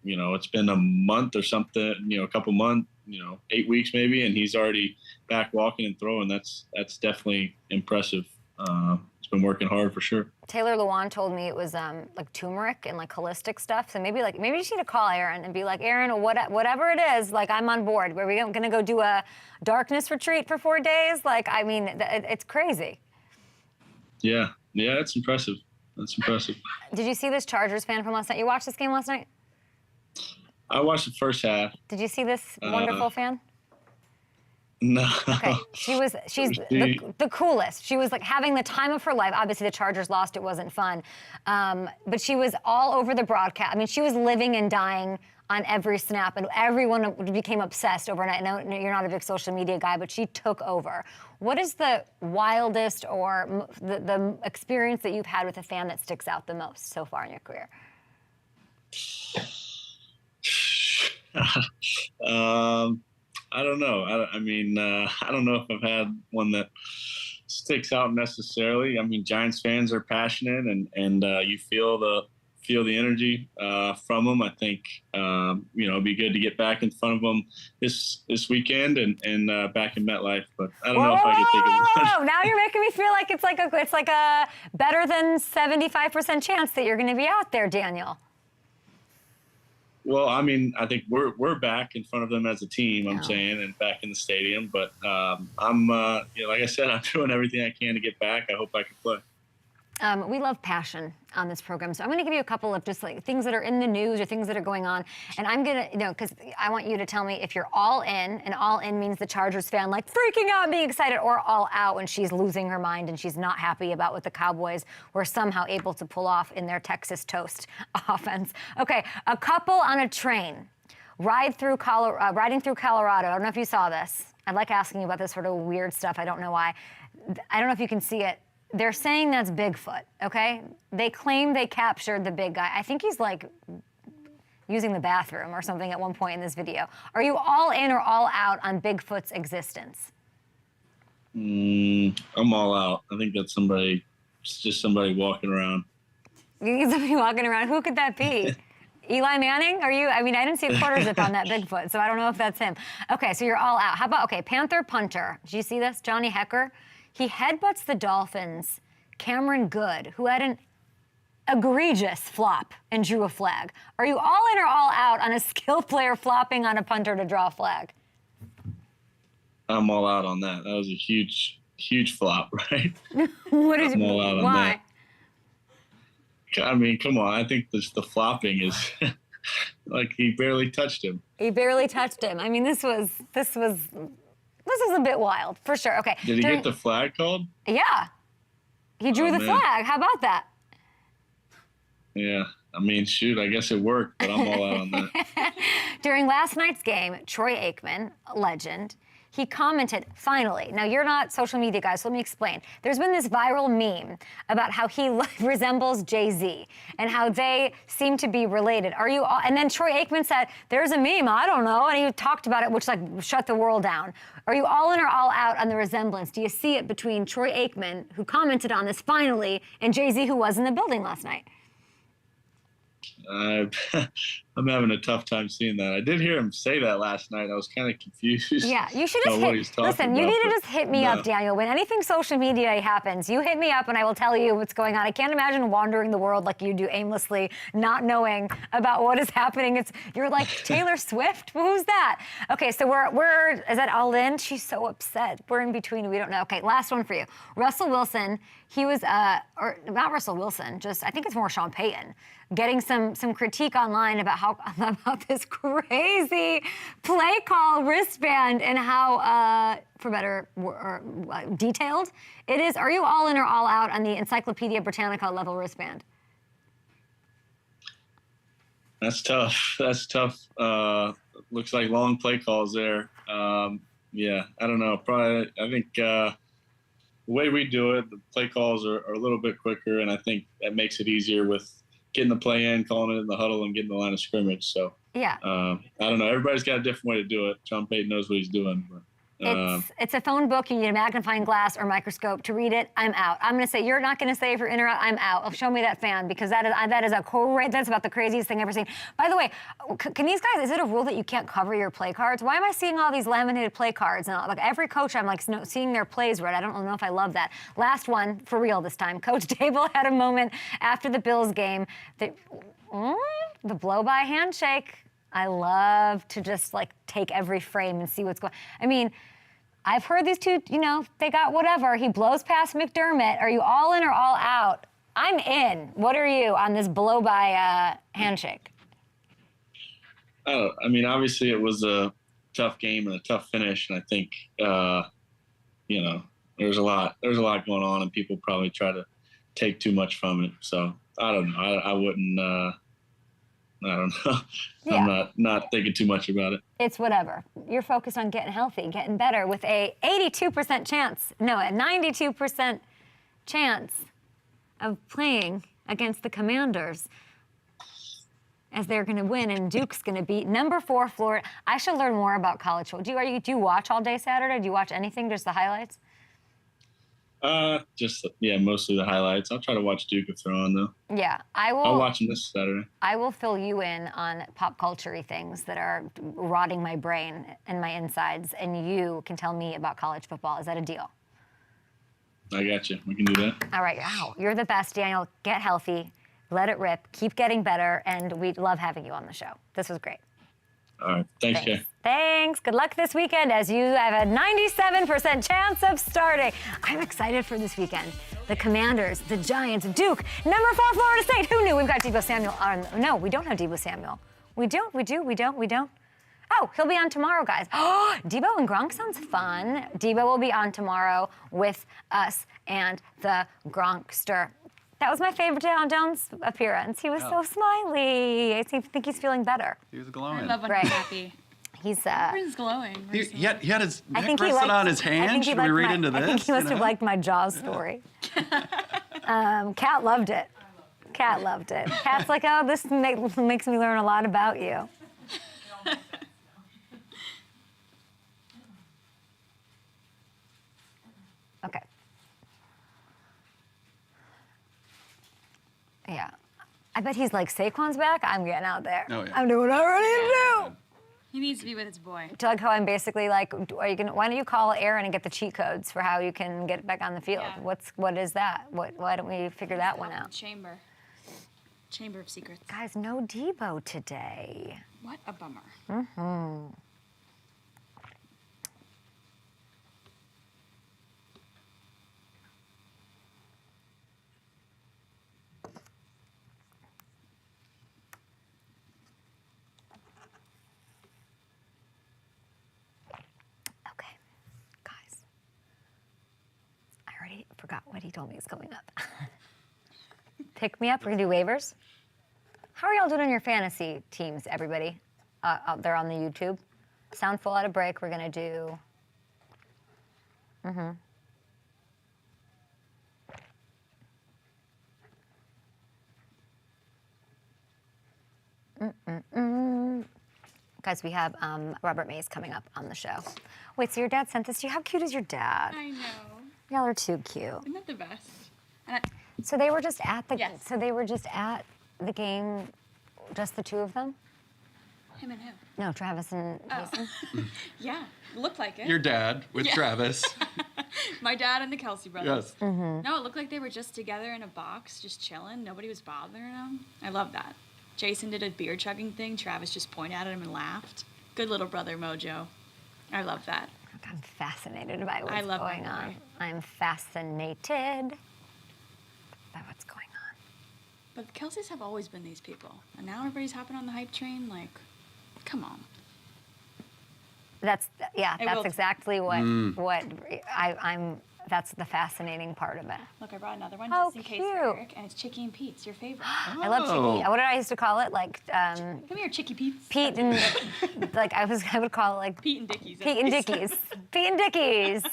S4: it's been a month or something, a couple months, 8 weeks maybe, and he's already back walking and throwing. That's definitely impressive. He's been working hard for sure.
S1: Taylor Lewan told me it was turmeric and holistic stuff. So maybe you just need to call Aaron and be like, Aaron, whatever it is, I'm on board. Are we going to go do a darkness retreat for 4 days? It's crazy.
S4: Yeah, it's impressive. That's impressive.
S1: Did you see this Chargers fan from last night? You watched this game last night?
S4: I watched the first half.
S1: Did you see this wonderful fan?
S4: No.
S1: Okay, she's the coolest. She was having the time of her life. Obviously, the Chargers lost; it wasn't fun. But she was all over the broadcast. I mean, she was living and dying on every snap, and everyone became obsessed overnight. I know you're not a big social media guy, but she took over. What is the wildest or the experience that you've had with a fan that sticks out the most so far in your career?
S4: I don't know. I don't know if I've had one that sticks out necessarily. I mean, Giants fans are passionate, and you feel the energy from them. I think it'd be good to get back in front of them this weekend and back in MetLife. But I don't know if I could take it.
S1: Whoa! Now you're making me feel like it's like a better than 75% chance that you're going to be out there, Daniel.
S4: Well, I mean, I think we're back in front of them as a team, I'm saying, and back in the stadium. But I'm, like I said, I'm doing everything I can to get back. I hope I can play.
S1: We love passion on this program, so I'm going to give you a couple of just things that are in the news or things that are going on, and I'm going to, because I want you to tell me if you're all in, and all in means the Chargers fan freaking out and being excited, or all out when she's losing her mind and she's not happy about what the Cowboys were somehow able to pull off in their Texas toast offense. Okay, a couple on a train riding through Colorado. I don't know if you saw this. I like asking you about this sort of weird stuff. I don't know why. I don't know if you can see it. They're saying that's Bigfoot, okay? They claim they captured the big guy. I think he's like using the bathroom or something at one point in this video. Are you all in or all out on Bigfoot's existence?
S4: I'm all out. I think that's just somebody walking around.
S1: You need somebody walking around. Who could that be? Eli Manning? Are you? I mean, I didn't see a quarter zip on that Bigfoot, so I don't know if that's him. Okay, so you're all out. How about, okay, Panther punter. Did you see this? Johnny Hecker. He headbutts the Dolphins' Cameron Good, who had an egregious flop and drew a flag. Are you all in or all out on a skill player flopping on a punter to draw a flag?
S4: I'm all out on that. That was a huge, huge flop, right?
S1: I'm
S4: all out on
S1: why?
S4: that. I mean, come on. I think the flopping is like he barely touched him.
S1: He barely touched him. I mean, this was a bit wild, for sure. Okay.
S4: Did he get the flag called?
S1: Yeah. He drew the
S4: man.
S1: flag. How about that?
S4: Yeah. I mean, shoot, I guess it worked, but I'm all out on that.
S1: During last night's game, Troy Aikman, a legend, he commented, finally. Now, you're not social media guys, so let me explain. There's been this viral meme about how he resembles Jay-Z and how they seem to be related. Are you all? And then Troy Aikman said, there's a meme, I don't know. And he talked about it, which like shut the world down. Are you all in or all out on the resemblance? Do you see it between Troy Aikman, who commented on this finally, and Jay-Z, who was in the building last night?
S4: I'm having a tough time seeing that. I did hear him say that last night. I was kind of confused.
S1: Yeah, you should just listen, you need to just hit me up, Daniel. When anything social media happens, you hit me up and I will tell you what's going on. I can't imagine wandering the world like you do aimlessly, not knowing about what is happening. You're like Taylor Swift? Who's that? Okay, so is that all in? She's so upset. We're in between, we don't know. Okay, last one for you. Russell Wilson, he was, or not Russell Wilson, just, I think it's more Sean Payton, getting some critique online about this crazy play call wristband and how, for better, detailed it is. Are you all in or all out on the Encyclopedia Britannica level wristband?
S4: That's tough. That's tough. Looks like long play calls there. Yeah, I don't know. Probably, I think the way we do it, the play calls are a little bit quicker, and I think that makes it easier with getting the play in, calling it in the huddle, and getting the line of scrimmage. So
S1: yeah,
S4: I don't know. Everybody's got a different way to do it. Sean Payton knows what he's doing. But,
S1: it's a phone book. You need a magnifying glass or microscope to read it. I'm out. I'm going to say, you're not going to say if you're in or out. I'm out. Show me that fan, because that's about the craziest thing I've ever seen. By the way, can these guys, is it a rule that you can't cover your play cards? Why am I seeing all these laminated play cards? And like every coach, I'm like seeing their plays read. I don't know if I love that. Last one, for real this time. Coach Dable had a moment after the Bills game. The blow-by handshake. I love to just like take every frame and see what's going on. I mean, I've heard these two, they got whatever. He blows past McDermott. Are you all in or all out? I'm in. What are you on this blow-by handshake?
S4: I mean, obviously it was a tough game and a tough finish, and I think, there's a lot going on, and people probably try to take too much from it. So I don't know. I wouldn't. I don't know.
S1: Yeah.
S4: I'm not thinking too much about it.
S1: It's whatever. You're focused on getting healthy, getting better with a 92% chance, no, a 92% chance of playing against the Commanders, as they're going to win and Duke's going to beat number 4 Florida. I should learn more about college football. Do you watch all day Saturday? Do you watch anything, just the highlights?
S4: Mostly the highlights. I'll try to watch Duke if they're on, though.
S1: Yeah,
S4: I'll watch them this Saturday.
S1: I will fill you in on pop culture-y things that are rotting my brain and my insides, and you can tell me about college football. Is that a deal?
S4: I got you. We can do that.
S1: All right. Wow, you're the best, Daniel. Get healthy, let it rip, keep getting better, and we love having you on the show. This was great.
S4: All right. Thanks, Kay.
S1: Thanks. Good luck this weekend, as you have a 97% chance of starting. I'm excited for this weekend. The Commanders, the Giants, Duke, number 4 Florida State. Who knew? We've got Deebo Samuel on. No, we don't have Deebo Samuel. We don't. Oh, he'll be on tomorrow, guys. Oh, Deebo and Gronk sounds fun. Deebo will be on tomorrow with us and the Gronkster. That was my favorite Down Jones appearance. He was so smiley. I think he's feeling better.
S3: He was glowing.
S2: I love when
S1: Right.
S2: he's happy.
S1: He's
S2: Everyone's glowing.
S3: He had his
S1: I
S3: neck
S1: think he
S3: rested
S1: liked,
S3: on his
S1: I
S3: hand.
S1: think he
S3: Should we
S1: liked
S3: read
S1: my,
S3: into this?
S1: I think he must have liked my Jaws story. Kat loved it. Kat loved it. Kat's like, oh, this makes me learn a lot about you. Okay. Yeah. I bet he's like, Saquon's back. I'm getting out there.
S3: Oh, yeah.
S1: I'm doing what I need to do.
S2: He needs to be with his boy.
S1: Do you like how I'm basically like, why don't you call Aaron and get the cheat codes for how you can get back on the field?
S2: Yeah.
S1: What is that? Why don't we figure that one out?
S2: Chamber of Secrets.
S1: Guys, no Debo today.
S2: What a bummer.
S1: Okay, guys. I already forgot what he told me is coming up. Pick me up. We're gonna do waivers. How are y'all doing on your fantasy teams, everybody? Out there on the YouTube. Sound full out of break. We're gonna do. Guys, we have Robert Mays coming up on the show. Wait, so your dad sent this to you? How cute is your dad?
S2: I know.
S1: Y'all are too cute.
S2: Isn't that the best? And
S1: So they were just at the.
S2: Yes.
S1: So they were just at the game, just the two of them.
S2: him and who?
S1: No, Travis and Jason.
S2: Yeah, looked like it.
S3: Your dad with
S2: Yeah.
S3: Travis.
S2: My dad and the Kelsey brothers.
S3: Yes.
S2: No, it looked like they were just together in a box, just chilling. Nobody was bothering them. I love that. Jason did a beer chugging thing. Travis just pointed at him and laughed. Good little brother mojo. I love that.
S1: I'm fascinated by what's
S2: I love
S1: going
S2: that
S1: on.
S2: movie.
S1: I'm fascinated by what's going on.
S2: But the Kelseys have always been these people. And now everybody's hopping on the hype train. Like, come on.
S1: That's
S2: I
S1: that's
S2: will-
S1: exactly what I'm. That's the fascinating part of it.
S2: Look, I brought another one
S1: Oh,
S2: just in case
S1: cute.
S2: for Eric. And it's Chicky and Pete's, your favorite.
S1: I love Chicky.
S3: Oh.
S1: What did I used to call it? Like
S2: Come here, Chicky Pete's.
S1: Pete and like I would call it like
S2: Pete and Dickies.
S1: Pete and Dickies. Pete and Dickies.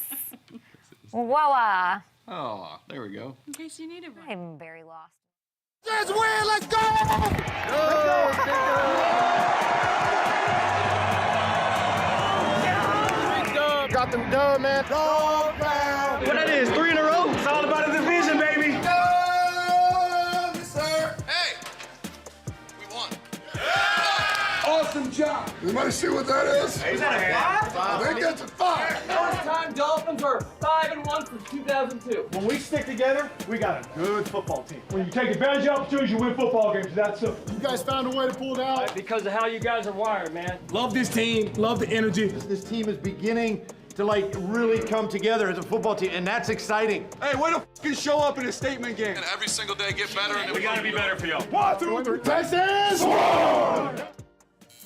S1: Wawa.
S3: Oh, there we go.
S2: In case you needed one.
S1: I'm very lost.
S8: Let's win, let's go! Got them done, man. Go round.
S9: What that is, 3 in a row? It's all about a division, baby.
S8: Yes, sir.
S10: Hey, we won.
S8: Awesome job. Anybody see what that is?
S9: Is that a half?
S8: I think that's a 5.
S11: First time Dolphins are 5-1 since 2002.
S9: When we stick together, we got a good football team. When you take advantage of opportunities, you win football games. That's simple.
S8: You guys found a way to pull it out.
S11: Because of how you guys are wired, man.
S9: Love this team. Love the energy.
S12: This team is beginning to really come together as a football team, and that's exciting.
S9: Hey, way to f***ing show up in a statement game.
S10: And every single day get better. And
S9: We gotta be better for y'all. 1, 2, 3.
S8: Texas!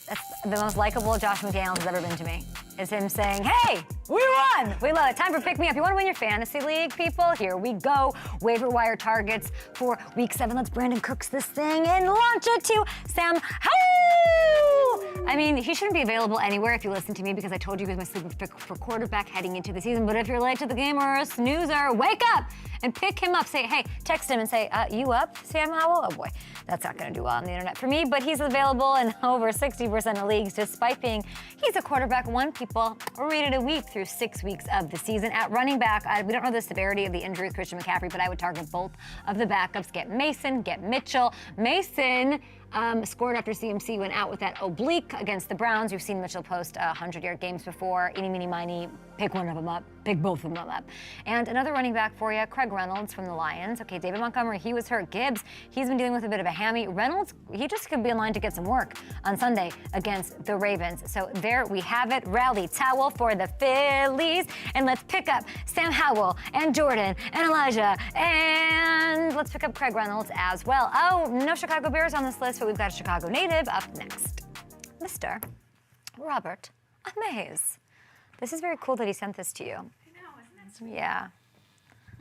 S1: That's the most likable Josh McDaniels has ever been to me. Is him saying, hey, we won! We love it. Time for Pick Me Up. You want to win your fantasy league, people? Here we go. Waiver wire targets for Week 7. Let's Brandon Cooks this thing and launch it to Sam Howell! I mean, he shouldn't be available anywhere if you listen to me because I told you he was my sleeper pick for quarterback heading into the season. But if you're late to the game or a snoozer, wake up and pick him up. Say, hey, text him and say, you up, Sam Howell? Oh boy, that's not going to do well on the internet for me. But he's available in over 60% of leagues, despite being, he's a quarterback one, people, rated a week through 6 weeks of the season. At running back, we don't know the severity of the injury of Christian McCaffrey, but I would target both of the backups. Get Mason, get Mitchell. Mason scored after CMC went out with that oblique against the Browns. We've seen Mitchell post 100-yard games before. Eeny, meeny, miny, pick one of them up, pick both of them up. And another running back for you, Craig Reynolds from the Lions. Okay, David Montgomery, he was hurt. Gibbs, he's been dealing with a bit of a hammy. Reynolds, he just could be in line to get some work on Sunday against the Ravens. So there we have it. Rally towel for the Phillies. And let's pick up Sam Howell and Jordan and Elijah. And let's pick up Craig Reynolds as well. Oh, no Chicago Bears on this list, but we've got a Chicago native up next. Mr. Robert Mays. This is very cool that he sent this to you.
S2: I know, isn't that sweet?
S1: Yeah.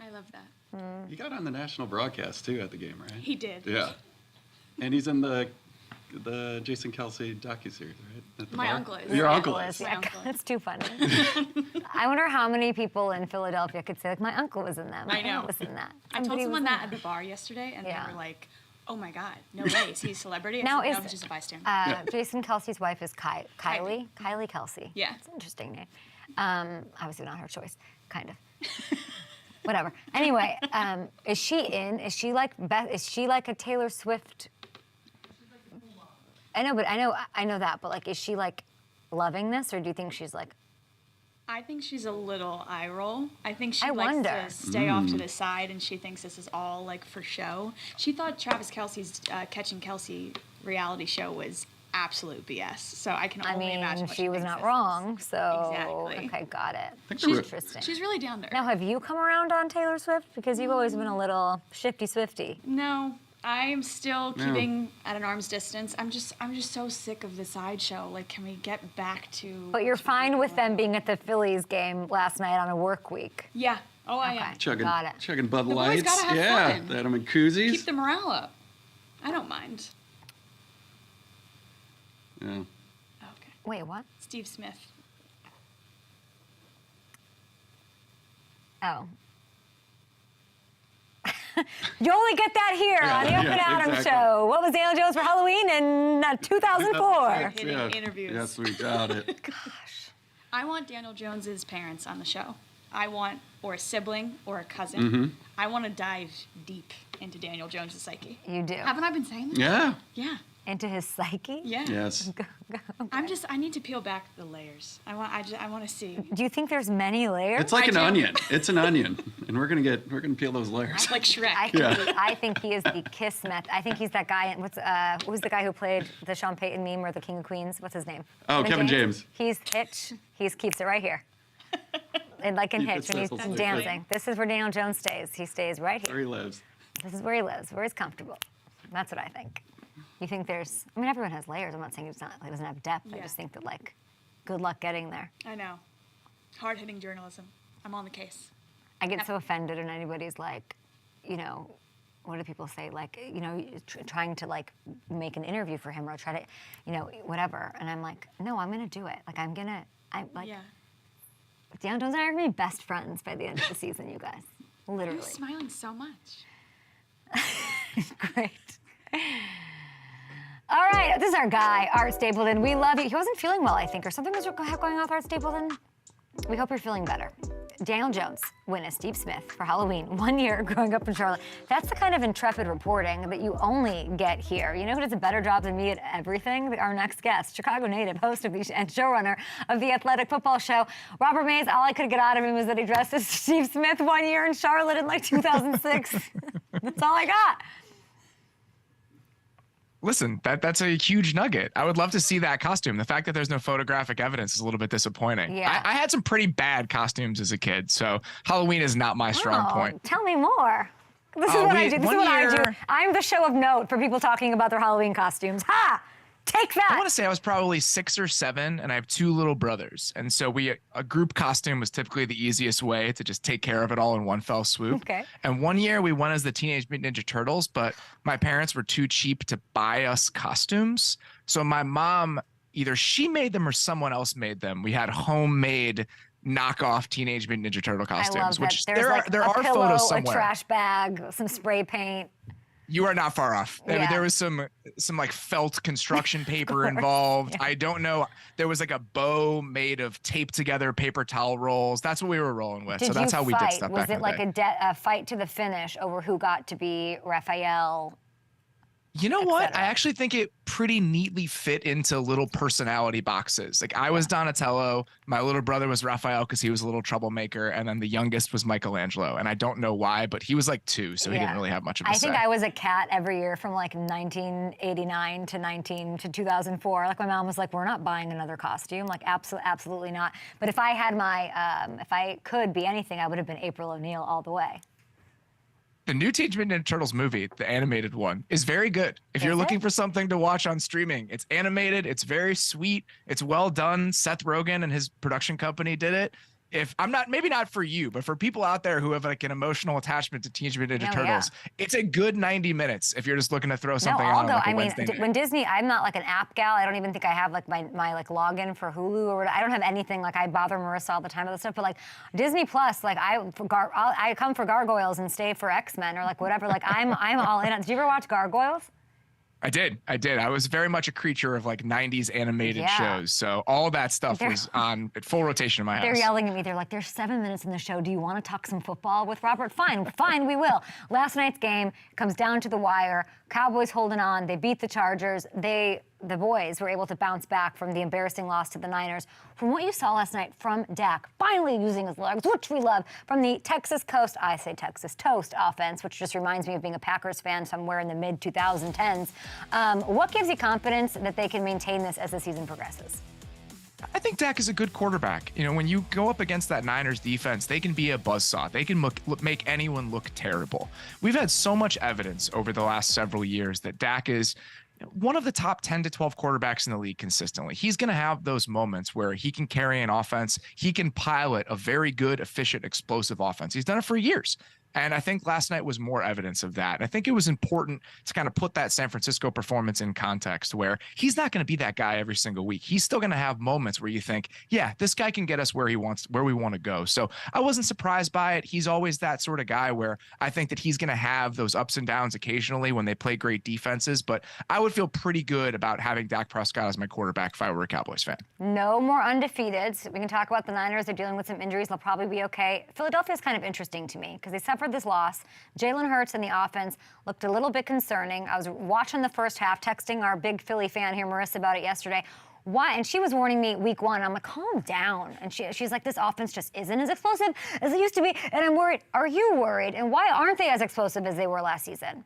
S2: I love that.
S3: He got on the national broadcast too at the game, right?
S2: He did.
S3: Yeah. And he's in the Jason Kelsey docuseries, right? At the
S2: My
S3: bar?
S2: uncle is.
S3: Your
S2: My
S3: uncle
S2: uncle
S3: is.
S2: is. My uncle.
S1: That's too funny. I wonder how many people in Philadelphia could say, like, my uncle was in that. My
S2: I know.
S1: aunt was in that.
S2: I told
S1: Somebody
S2: someone
S1: was in
S2: that at the bar yesterday, and
S1: Yeah.
S2: they were like, "Oh my God, no way, is he a celebrity?" I
S1: Now
S2: said,
S1: is
S2: no, he's just a bystander.
S1: Jason Kelsey's wife is Kylie Kelsey.
S2: Yeah.
S1: It's an interesting name. Obviously not her choice, kind of. Whatever. Anyway, is she in? Is she like Is she like a Taylor Swift? I know, but I know that. But like, is she like loving this, or do you think she's like?
S2: I think she's a little eye roll. I think she
S1: I
S2: likes
S1: wonder.
S2: to stay off to the side, and she thinks this is all like for show. She thought Travis Kelce's Catching Kelsey reality show was absolute BS. So I can only imagine what
S1: she was
S2: thinks
S1: not
S2: this
S1: wrong.
S2: is.
S1: So
S2: Exactly.
S1: okay, got it.
S2: She's
S1: Interesting.
S2: She's really down there.
S1: Now, have you come around on Taylor Swift? Because you've always been a little shifty Swifty.
S2: No, I'm still keeping at an arm's distance. I'm just so sick of the sideshow. Like, can we get back to?
S1: But you're fine with them being at the Phillies game last night on a work week.
S2: Yeah. Oh, I am.
S3: Chugging,
S1: Got it.
S3: chugging Bud
S2: The boys
S3: Lights.
S2: gotta have
S3: yeah,
S2: fun.
S3: they had them in koozies.
S2: Keep the morale up. I don't mind.
S3: Yeah.
S2: Okay.
S1: Wait, what?
S2: Steve Smith.
S1: Oh. You only get that here on the Up and Adam
S3: exactly.
S1: Show. What was Daniel Jones for Halloween in 2004?
S2: Hitting interviews.
S3: Yes, we got it.
S2: I want Daniel Jones's parents on the show. I want, or a sibling, or a cousin.
S3: Mm-hmm.
S2: I want to dive deep into Daniel Jones's psyche.
S1: You do.
S2: Haven't I been saying that?
S3: Yeah.
S2: Yeah.
S1: Into his psyche?
S2: Yeah.
S3: Yes.
S2: I need to peel back the layers. I want to see.
S1: Do you think there's many layers?
S3: It's like an
S2: do.
S3: onion. It's an onion, and we're gonna peel those layers.
S2: Like Shrek.
S1: I think he is the kiss meth. I think he's that guy. Who's the guy who played the Sean Payton meme or the King of Queens? What's his name?
S3: Oh, Kevin James.
S1: He's Hitch. He keeps it right here. And like in
S3: Keep
S1: Hitch,
S3: it
S1: when
S3: simple,
S1: he's
S3: simple.
S1: dancing. This is where Daniel Jones stays. He stays right
S3: Where
S1: here.
S3: he lives.
S1: This is where he lives, where he's comfortable. That's what I think. You think there's? I mean, everyone has layers. I'm not saying he doesn't have depth. I
S2: Yeah.
S1: just think that like, good luck getting there.
S2: I know. Hard-hitting journalism. I'm on the case.
S1: I get so offended when anybody's like, you know, what do people say? Like, you know, trying to like make an interview for him or try to, you know, whatever. And I'm like, no, I'm gonna do it. Like, I'm like,
S2: Yeah.
S1: Daniel Jones and I are gonna be best friends by the end of the season, you guys. Literally.
S2: You're smiling so much.
S1: Great. All right, this is our guy, Art Stapleton. We love you. He wasn't feeling well, I think, or something was going on with Art Stapleton. We hope you're feeling better. Daniel Jones, witness Steve Smith for Halloween, 1 year growing up in Charlotte. That's the kind of intrepid reporting that you only get here. You know who does a better job than me at everything? Our next guest, Chicago native, host of and showrunner of the Athletic Football Show, Robert Mays. All I could get out of him was that he dressed as Steve Smith 1 year in Charlotte in like 2006. That's all I got.
S13: Listen, that's a huge nugget. I would love to see that costume. The fact that there's no photographic evidence is a little bit disappointing.
S1: Yeah.
S13: I had some pretty bad costumes as a kid, so Halloween is not my strong point.
S1: Tell me more. This is what I do. This is what I do. I'm the show of note for people talking about their Halloween costumes. Ha! Take that.
S13: I want to say I was probably 6 or 7, and I have 2 little brothers. And so a group costume was typically the easiest way to just take care of it all in one fell swoop.
S1: Okay.
S13: And 1 year we went as the Teenage Mutant Ninja Turtles, but my parents were too cheap to buy us costumes. So my mom, either she made them or someone else made them. We had homemade knockoff Teenage Mutant Ninja Turtle costumes.
S1: I love that.
S13: Which
S1: There's
S13: there
S1: like
S13: are
S1: a pillow,
S13: photos somewhere.
S1: a trash bag, some spray paint.
S13: You are not far off. I mean,
S1: Yeah.
S13: there was some like felt construction paper involved.
S1: Yeah.
S13: I don't know. There was like a bow made of taped together paper towel rolls. That's what we were rolling with. So that's how we did stuff
S1: Was
S13: back in
S1: it
S13: the
S1: like
S13: day.
S1: a fight to the finish over who got to be Raphael?
S13: You know what?
S1: cetera?
S13: I actually think it pretty neatly fit into little personality boxes. Like I was Donatello, my little brother was Raphael because he was a little troublemaker, and then the youngest was Michelangelo. And I don't know why, but he was like 2, so he didn't really have much of a
S1: I
S13: say.
S1: think I was a cat every year from like 1989 to 2004. Like my mom was like, "We're not buying another costume." Like absolutely not. But if I had if I could be anything, I would have been April O'Neil all the way.
S13: The new Teenage Mutant Ninja Turtles movie, the animated one, is very good. If you're looking for something to watch on streaming, it's animated, it's very sweet, it's well done. Seth Rogen and his production company did it. if I'm not, maybe not for you, but for people out there who have like an emotional attachment to Teenage Mutant Ninja Turtles, it's a good 90 minutes if you're just looking to throw something on.
S1: Although,
S13: Like
S1: I mean, when Disney, I'm not like an app gal. I don't even think I have like my like login for Hulu or whatever. I don't have anything. Like I bother Marissa all the time with this stuff, but like Disney Plus, like I come for Gargoyles and stay for X-Men or like whatever. Like I'm all in on. Did you ever watch Gargoyles?
S13: I did. I was very much a creature of like 90s animated shows. So all that stuff was on at full rotation in my house.
S1: They're yelling at me. They're like, there's 7 minutes in the show. Do you want to talk some football with Robert? Fine, we will. Last night's game comes down to the wire. Cowboys holding on. They beat the Chargers. The boys were able to bounce back from the embarrassing loss to the Niners. From what you saw last night from Dak, finally using his legs, which we love, from the Texas Toast offense, which just reminds me of being a Packers fan somewhere in the mid-2010s. What gives you confidence that they can maintain this as the season progresses?
S13: I think Dak is a good quarterback. You know, when you go up against that Niners defense, they can be a buzzsaw. They can make anyone look terrible. We've had so much evidence over the last several years that Dak is one of the top 10 to 12 quarterbacks in the league consistently. He's going to have those moments where he can carry an offense. He can pilot a very good, efficient, explosive offense. He's done it for years. And I think last night was more evidence of that. And I think it was important to kind of put that San Francisco performance in context where he's not going to be that guy every single week. He's still going to have moments where you think, yeah, this guy can get us where we want to go. So I wasn't surprised by it. He's always that sort of guy where I think that he's going to have those ups and downs occasionally when they play great defenses. But I would feel pretty good about having Dak Prescott as my quarterback if I were a Cowboys fan.
S1: No more undefeated. We can talk about the Niners. They're dealing with some injuries. They'll probably be okay. Philadelphia is kind of interesting to me because they suffered this loss. Jalen Hurts and the offense looked a little bit concerning. I was watching the first half, texting our big Philly fan here, Marissa, about it yesterday. Why? And she was warning me week one. I'm like, calm down. And she's like, this offense just isn't as explosive as it used to be. And I'm worried. Are you worried? And why aren't they as explosive as they were last season?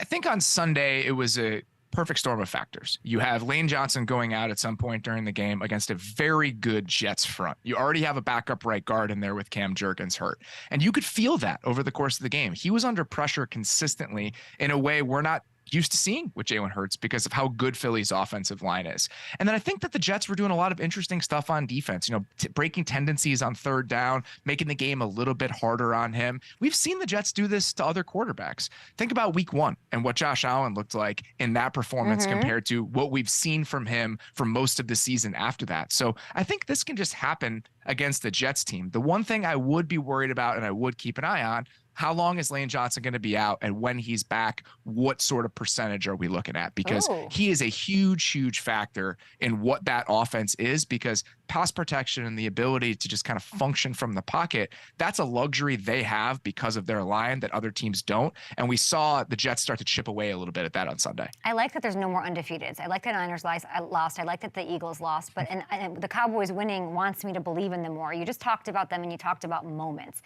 S13: I think on Sunday it was a perfect storm of factors. You have Lane Johnson going out at some point during the game against a very good Jets front. You already have a backup right guard in there with Cam Jurgens hurt. And you could feel that over the course of the game. He was under pressure consistently in a way we're not used to seeing with Jalen Hurts because of how good Philly's offensive line is. And then I think that the Jets were doing a lot of interesting stuff on defense, breaking tendencies on third down, making the game a little bit harder on him. We've seen the Jets do this to other quarterbacks. Think about week one and what Josh Allen looked like in that performance compared to what we've seen from him for most of the season after that. So I think this can just happen against the Jets team. The one thing I would be worried about and I would keep an eye on, how long is Lane Johnson going to be out? And when he's back, what sort of percentage are we looking at? Because he is a huge, huge factor in what that offense is, because pass protection and the ability to just kind of function from the pocket, that's a luxury they have because of their line that other teams don't. And we saw the Jets start to chip away a little bit at that on Sunday.
S1: I like that there's no more undefeateds. I like that Niners lost. I like that the Eagles lost. But and the Cowboys winning wants me to believe in them more. You just talked about them and you talked about moments.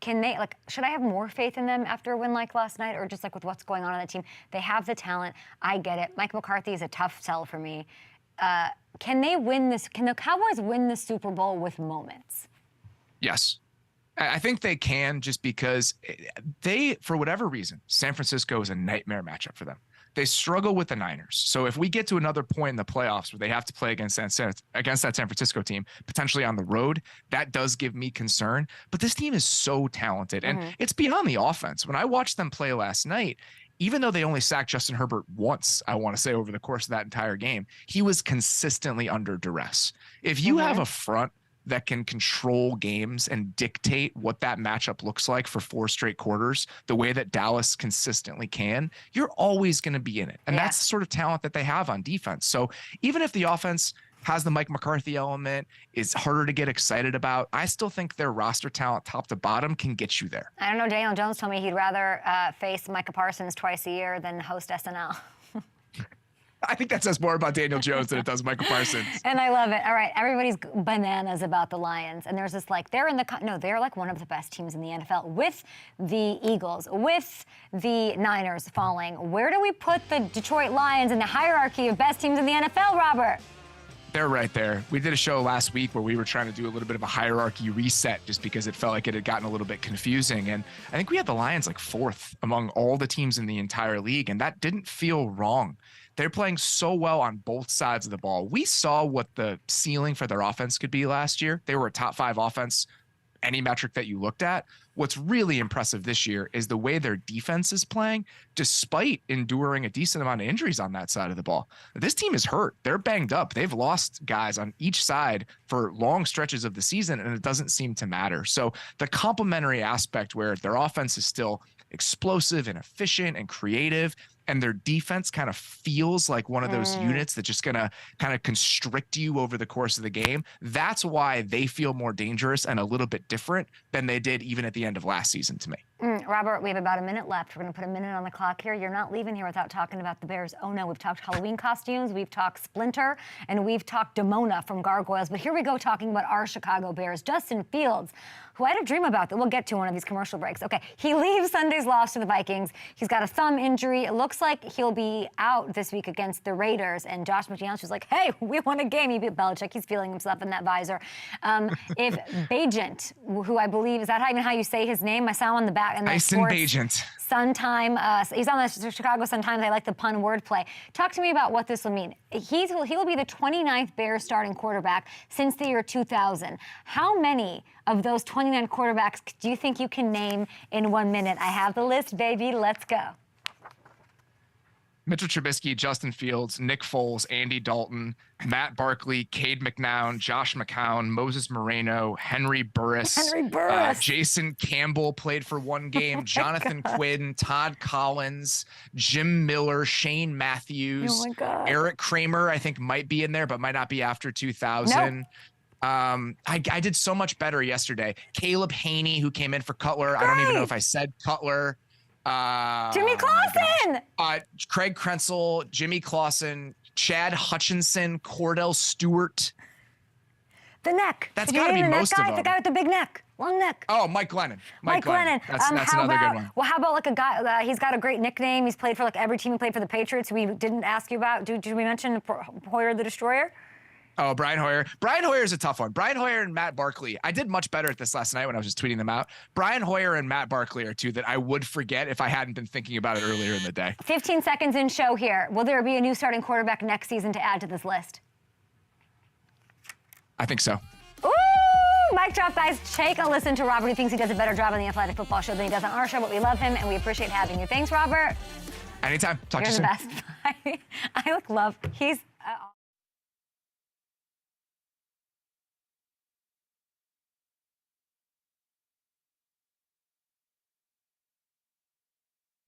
S1: Can they, should I have more faith in them after a win like last night, or just with what's going on the team? They have the talent. I get it. Mike McCarthy is a tough sell for me. Can they win this? Can the Cowboys win the Super Bowl with moments?
S13: Yes. I think they can, just because they, for whatever reason, San Francisco is a nightmare matchup for them. They struggle with the Niners. So if we get to another point in the playoffs where they have to play against that San Francisco team, potentially on the road, that does give me concern. But this team is so talented, and it's beyond the offense. When I watched them play last night, even though they only sacked Justin Herbert once, I want to say, over the course of that entire game, he was consistently under duress. If you have a front that can control games and dictate what that matchup looks like for 4 straight quarters, the way that Dallas consistently can, you're always going to be in it. And that's the sort of talent that they have on defense. So even if the offense has the Mike McCarthy element, is harder to get excited about, I still think their roster talent top to bottom can get you there.
S1: I don't know. Daniel Jones told me he'd rather face Micah Parsons twice a year than host SNL.
S13: I think that says more about Daniel Jones than it does Michael Parsons.
S1: And I love it. All right, everybody's bananas about the Lions. And there's this they're like one of the best teams in the NFL, with the Eagles, with the Niners falling. Where do we put the Detroit Lions in the hierarchy of best teams in the NFL, Robert?
S13: They're right there. We did a show last week where we were trying to do a little bit of a hierarchy reset just because it felt like it had gotten a little bit confusing. And I think we had the Lions like 4th among all the teams in the entire league, and that didn't feel wrong. They're playing so well on both sides of the ball. We saw what the ceiling for their offense could be last year. They were a top 5 offense, any metric that you looked at. What's really impressive this year is the way their defense is playing, despite enduring a decent amount of injuries on that side of the ball. This team is hurt. They're banged up. They've lost guys on each side for long stretches of the season, and it doesn't seem to matter. So the complementary aspect where their offense is still explosive and efficient and creative, and their defense kind of feels like one of those units that's just going to kind of constrict you over the course of the game. That's why they feel more dangerous and a little bit different than they did even at the end of last season to me.
S1: Robert, we have about a minute left. We're going to put a minute on the clock here. You're not leaving here without talking about the Bears. Oh, no. We've talked Halloween costumes. We've talked Splinter. And we've talked Demona from Gargoyles. But here we go talking about our Chicago Bears. Justin Fields, who I had a dream about that we'll get to one of these commercial breaks. Okay, he leaves Sunday's loss to the Vikings. He's got a thumb injury. It looks like he'll be out this week against the Raiders. And Josh McDaniels was like, hey, we won a game. He beat Belichick. He's feeling himself in that visor. If Bajent, who I believe, is that even how you say his name? I saw him on the back.
S13: Ison Bajent.
S1: Sun-Time. He's on the Chicago Sun-Times. I like the pun wordplay. Talk to me about what this will mean. He will be the 29th Bears starting quarterback since the year 2000. How many of those 29 quarterbacks do you think you can name in 1 minute? I have the list, baby. Let's go.
S13: Mitchell Trubisky, Justin Fields, Nick Foles, Andy Dalton, Matt Barkley, Cade McNown, Josh McCown, Moses Moreno, Henry Burris. Jason Campbell played for one game. Jonathan Quinn, Todd Collins, Jim Miller, Shane Matthews.
S1: Oh my God.
S13: Eric Kramer, I think, might be in there, but might not be after 2000. Nope. I did so much better yesterday. Caleb Haney, who came in for Cutler. Great. I don't even know if I said Cutler.
S1: Jimmy Clausen.
S13: Craig Krenzel, Jimmy Clausen, Chad Hutchinson, Cordell Stewart.
S1: The neck.
S13: That's got to be most of them.
S1: The guy with the big neck, long neck.
S13: Oh, Mike Glennon.
S1: Mike Glennon.
S13: That's another good one.
S1: Well, how about like a guy? He's got a great nickname. He's played for like every team. He played for the Patriots. We didn't ask you about. Did we mention Hoyer the Destroyer?
S13: Oh, Brian Hoyer. Brian Hoyer is a tough one. Brian Hoyer and Matt Barkley. I did much better at this last night when I was just tweeting them out. Brian Hoyer and Matt Barkley are two that I would forget if I hadn't been thinking about it earlier in the day.
S1: 15 seconds in show here. Will there be a new starting quarterback next season to add to this list?
S13: I think so.
S1: Ooh, mic drop, guys. Take a listen to Robert. He thinks he does a better job on the Athletic Football Show than he does on our show, but we love him and we appreciate having you. Thanks, Robert.
S13: Anytime. Talk to you soon.
S1: You're the best. I love.